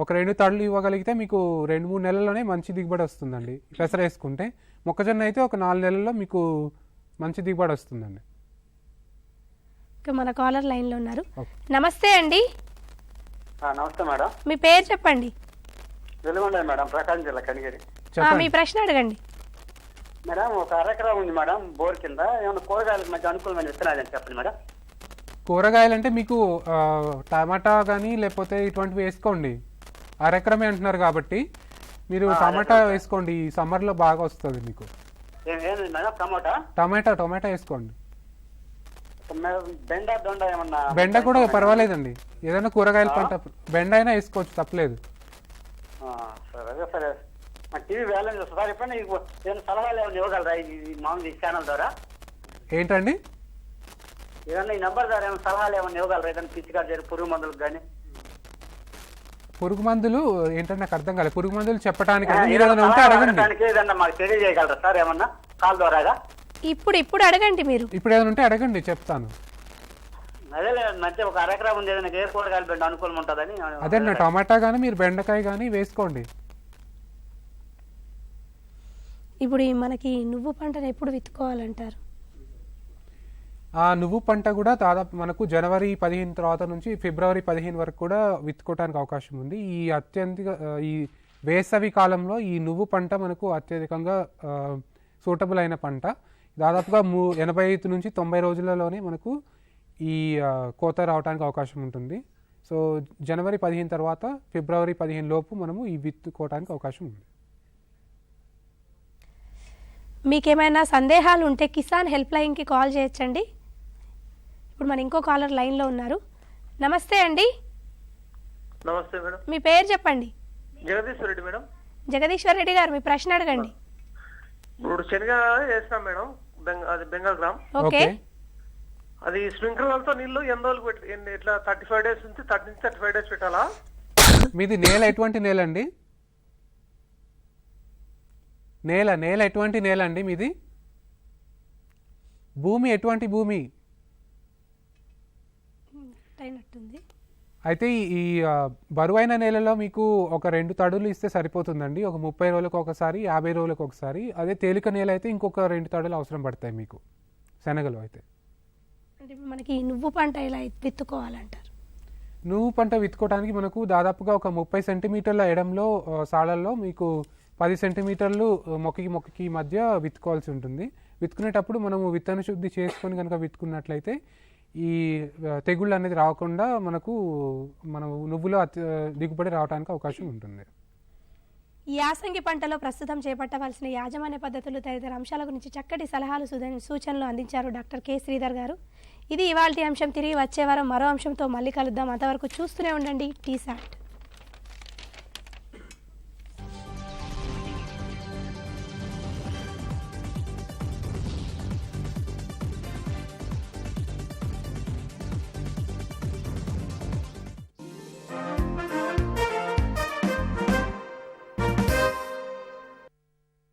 ఒక 2 తడులు ఇవ్వగలిగితే మీకు 2-3 నెలల్లోనే మంచి దిగుబడి వస్తుందండి. పెసర వేసుకుంటే మొక్కజొన్న అయితే ఒక 4 నెలల్లో మీకు మంచి దిగుబడి వస్తుందండి. మన కాలర్ లైన్లో ఉన్నారు. నమస్తే అండి. నమస్తే మేడం. మీ పేరు చెప్పండి. వెలుగొండ మేడం, ప్రకాశం జిల్లా కనిగిరి. మీ ప్రశ్న అడగండి. మేడం, ఒక అరెకరా ఉంది మేడం బోర్ కింద. ఏమైనా కూరగాయలకు మధ్య అనుకూలమైన విత్తనాలు అని చెప్పండి మేడం. కూరగాయలంటే మీకు టమాటా కానీ లేకపోతే ఇటువంటివి వేసుకోండి. అరెకరమే అంటున్నారు కాబట్టి మీరు టమాటా వేసుకోండి. ఈ సమ్మర్లో బాగా వస్తుంది మీకు. ఏంది మేడం? టమాటా వేసుకోండి. బెండ దొండ ఏమన్నా? బెండ కూడా పర్వాలేదండి. ఏదైనా కూరగాయల పంట బెండ అయినా వేసుకోవచ్చు, తప్పలేదు. సరే సరే. టీవీ బ్యాలెన్స్ సార్ ఎప్పుడైనా ఏమైనా సలహాలు ఏమైనా ఇవ్వగలరా ఈ మామూలు ఈ ఛానల్ ద్వారా? ఏంటండి? ఏదన్నా ఈ నెంబర్ ద్వారా ఏమైనా సలహాలు ఏమైనా ఇవ్వగలరా? ఏదైనా పిచ్చిగా జరిగి పురుగు మందులకు కానీ? పురుగు మందులు ఏంటంటే నాకు అర్థం కాలేదు. పురుగు మందులు చెప్పడానికి మీరు ఏదైనా ఉంటే అడగండి. ఏదన్నా మాకు తెలియజేయగలరా సార్ ఏమన్నా కాల్ ద్వారాగా? ఇప్పుడు అడగండి. మీరు ఇప్పుడు ఏదైనా ఉంటే అడగండి, చెప్తాను. అదే మధ్య ఒక అరెకరా ఉంది, ఏదైనా ఏ కూరగాయలు బెండ అనుకూలం ఉంటుందని. అదే టమాటా కానీ మీరు బెండకాయ కానీ వేసుకోండి. ఇప్పుడు మనకి నువ్వు పంటను ఎప్పుడు విత్తుకోవాలంటారు? నువ్వు పంట కూడా దాదాపు మనకు జనవరి 15 తర్వాత నుంచి ఫిబ్రవరి 15 వరకు కూడా విత్తుకోవడానికి అవకాశం ఉంది. ఈ వేసవి కాలంలో ఈ నువ్వు పంట మనకు అత్యధికంగా సూటబుల్ అయిన పంట. దాదాపుగా 85 నుంచి 90 రోజులలోనే మనకు ఈ కోత రావడానికి అవకాశం ఉంటుంది. సో జనవరి 15 తర్వాత ఫిబ్రవరి 15 లోపు మనము ఈ విత్తుకోవడానికి అవకాశం ఉంది. మీకేమైనా సందేహాలు ఉంటే కిసాన్ హెల్ప్ లైన్కి కాల్ చేయొచ్చండి. ఇప్పుడు మన ఇంకో కాలర్ లైన్లో ఉన్నారు. నమస్తే అండి. నమస్తే మేడం. మీ పేరు చెప్పండి. జగదీశ్వర్ రెడ్డి మేడం. జగదీశ్వర్ రెడ్డి గారు మీ ప్రశ్న అడగండి. ఇప్పుడు శనగ వేస్తాం మేడం, అది బెంగాల్ గ్రామ్. ఓకే. అది స్ప్రింక్లర్లతో నీళ్లు ఎన్ని రోజులు పెట్టి ఇట్లా 35 డేస్ నుంచి 30 నుంచి 35 డేస్ పెట్టాలా? మీది నేల ఎటువంటి నేల అండి? నేల ఎటువంటి నేల అండి మీది? భూమి ఎటువంటి భూమి? అయితే ఈ బరువైన నేలలో మీకు ఒక 2 తడులు ఇస్తే సరిపోతుందండి. ఒక 30 రోజులకు ఒకసారి, 50 రోజులకు ఒకసారి. అదే తేలిక నేల అయితే ఇంకొక 2 తడులు అవసరం పడతాయి మీకు శనగలు అయితే. అంటే ఇప్పుడు మనకి నువ్వు పంట ఎలా విత్తుకోవాలంటారు? నువ్వు పంట విత్తుకోవడానికి మనకు దాదాపుగా ఒక 30 సెంటీమీటర్ల ఎడంలో సాళల్లో మీకు 10 సెంటీమీటర్లు మొక్కకి మధ్య విత్తుకోవాల్సి ఉంటుంది. విత్తుకునేటప్పుడు మనము విత్తన శుద్ధి చేసుకొని కనుక విత్తుకున్నట్లయితే ఈ తెగుళ్ళు అనేది రాకుండా మనం నువ్వులో దిగుబడి రావడానికి అవకాశం ఉంటుంది. ఈ యాసంగి పంటలో ప్రస్తుతం చేపట్టవలసిన యాజమాన్య పద్ధతులు తదితర అంశాల గురించి చక్కటి సలహాలు సూచనలు అందించారు డాక్టర్ కె శ్రీధర్ గారు. ఇది ఇవాల్టి అంశం. తిరిగి వచ్చే వారం మరో అంశంతో మళ్ళీ కలుద్దాం. అంతవరకు చూస్తూనే ఉండండి టీసాట్.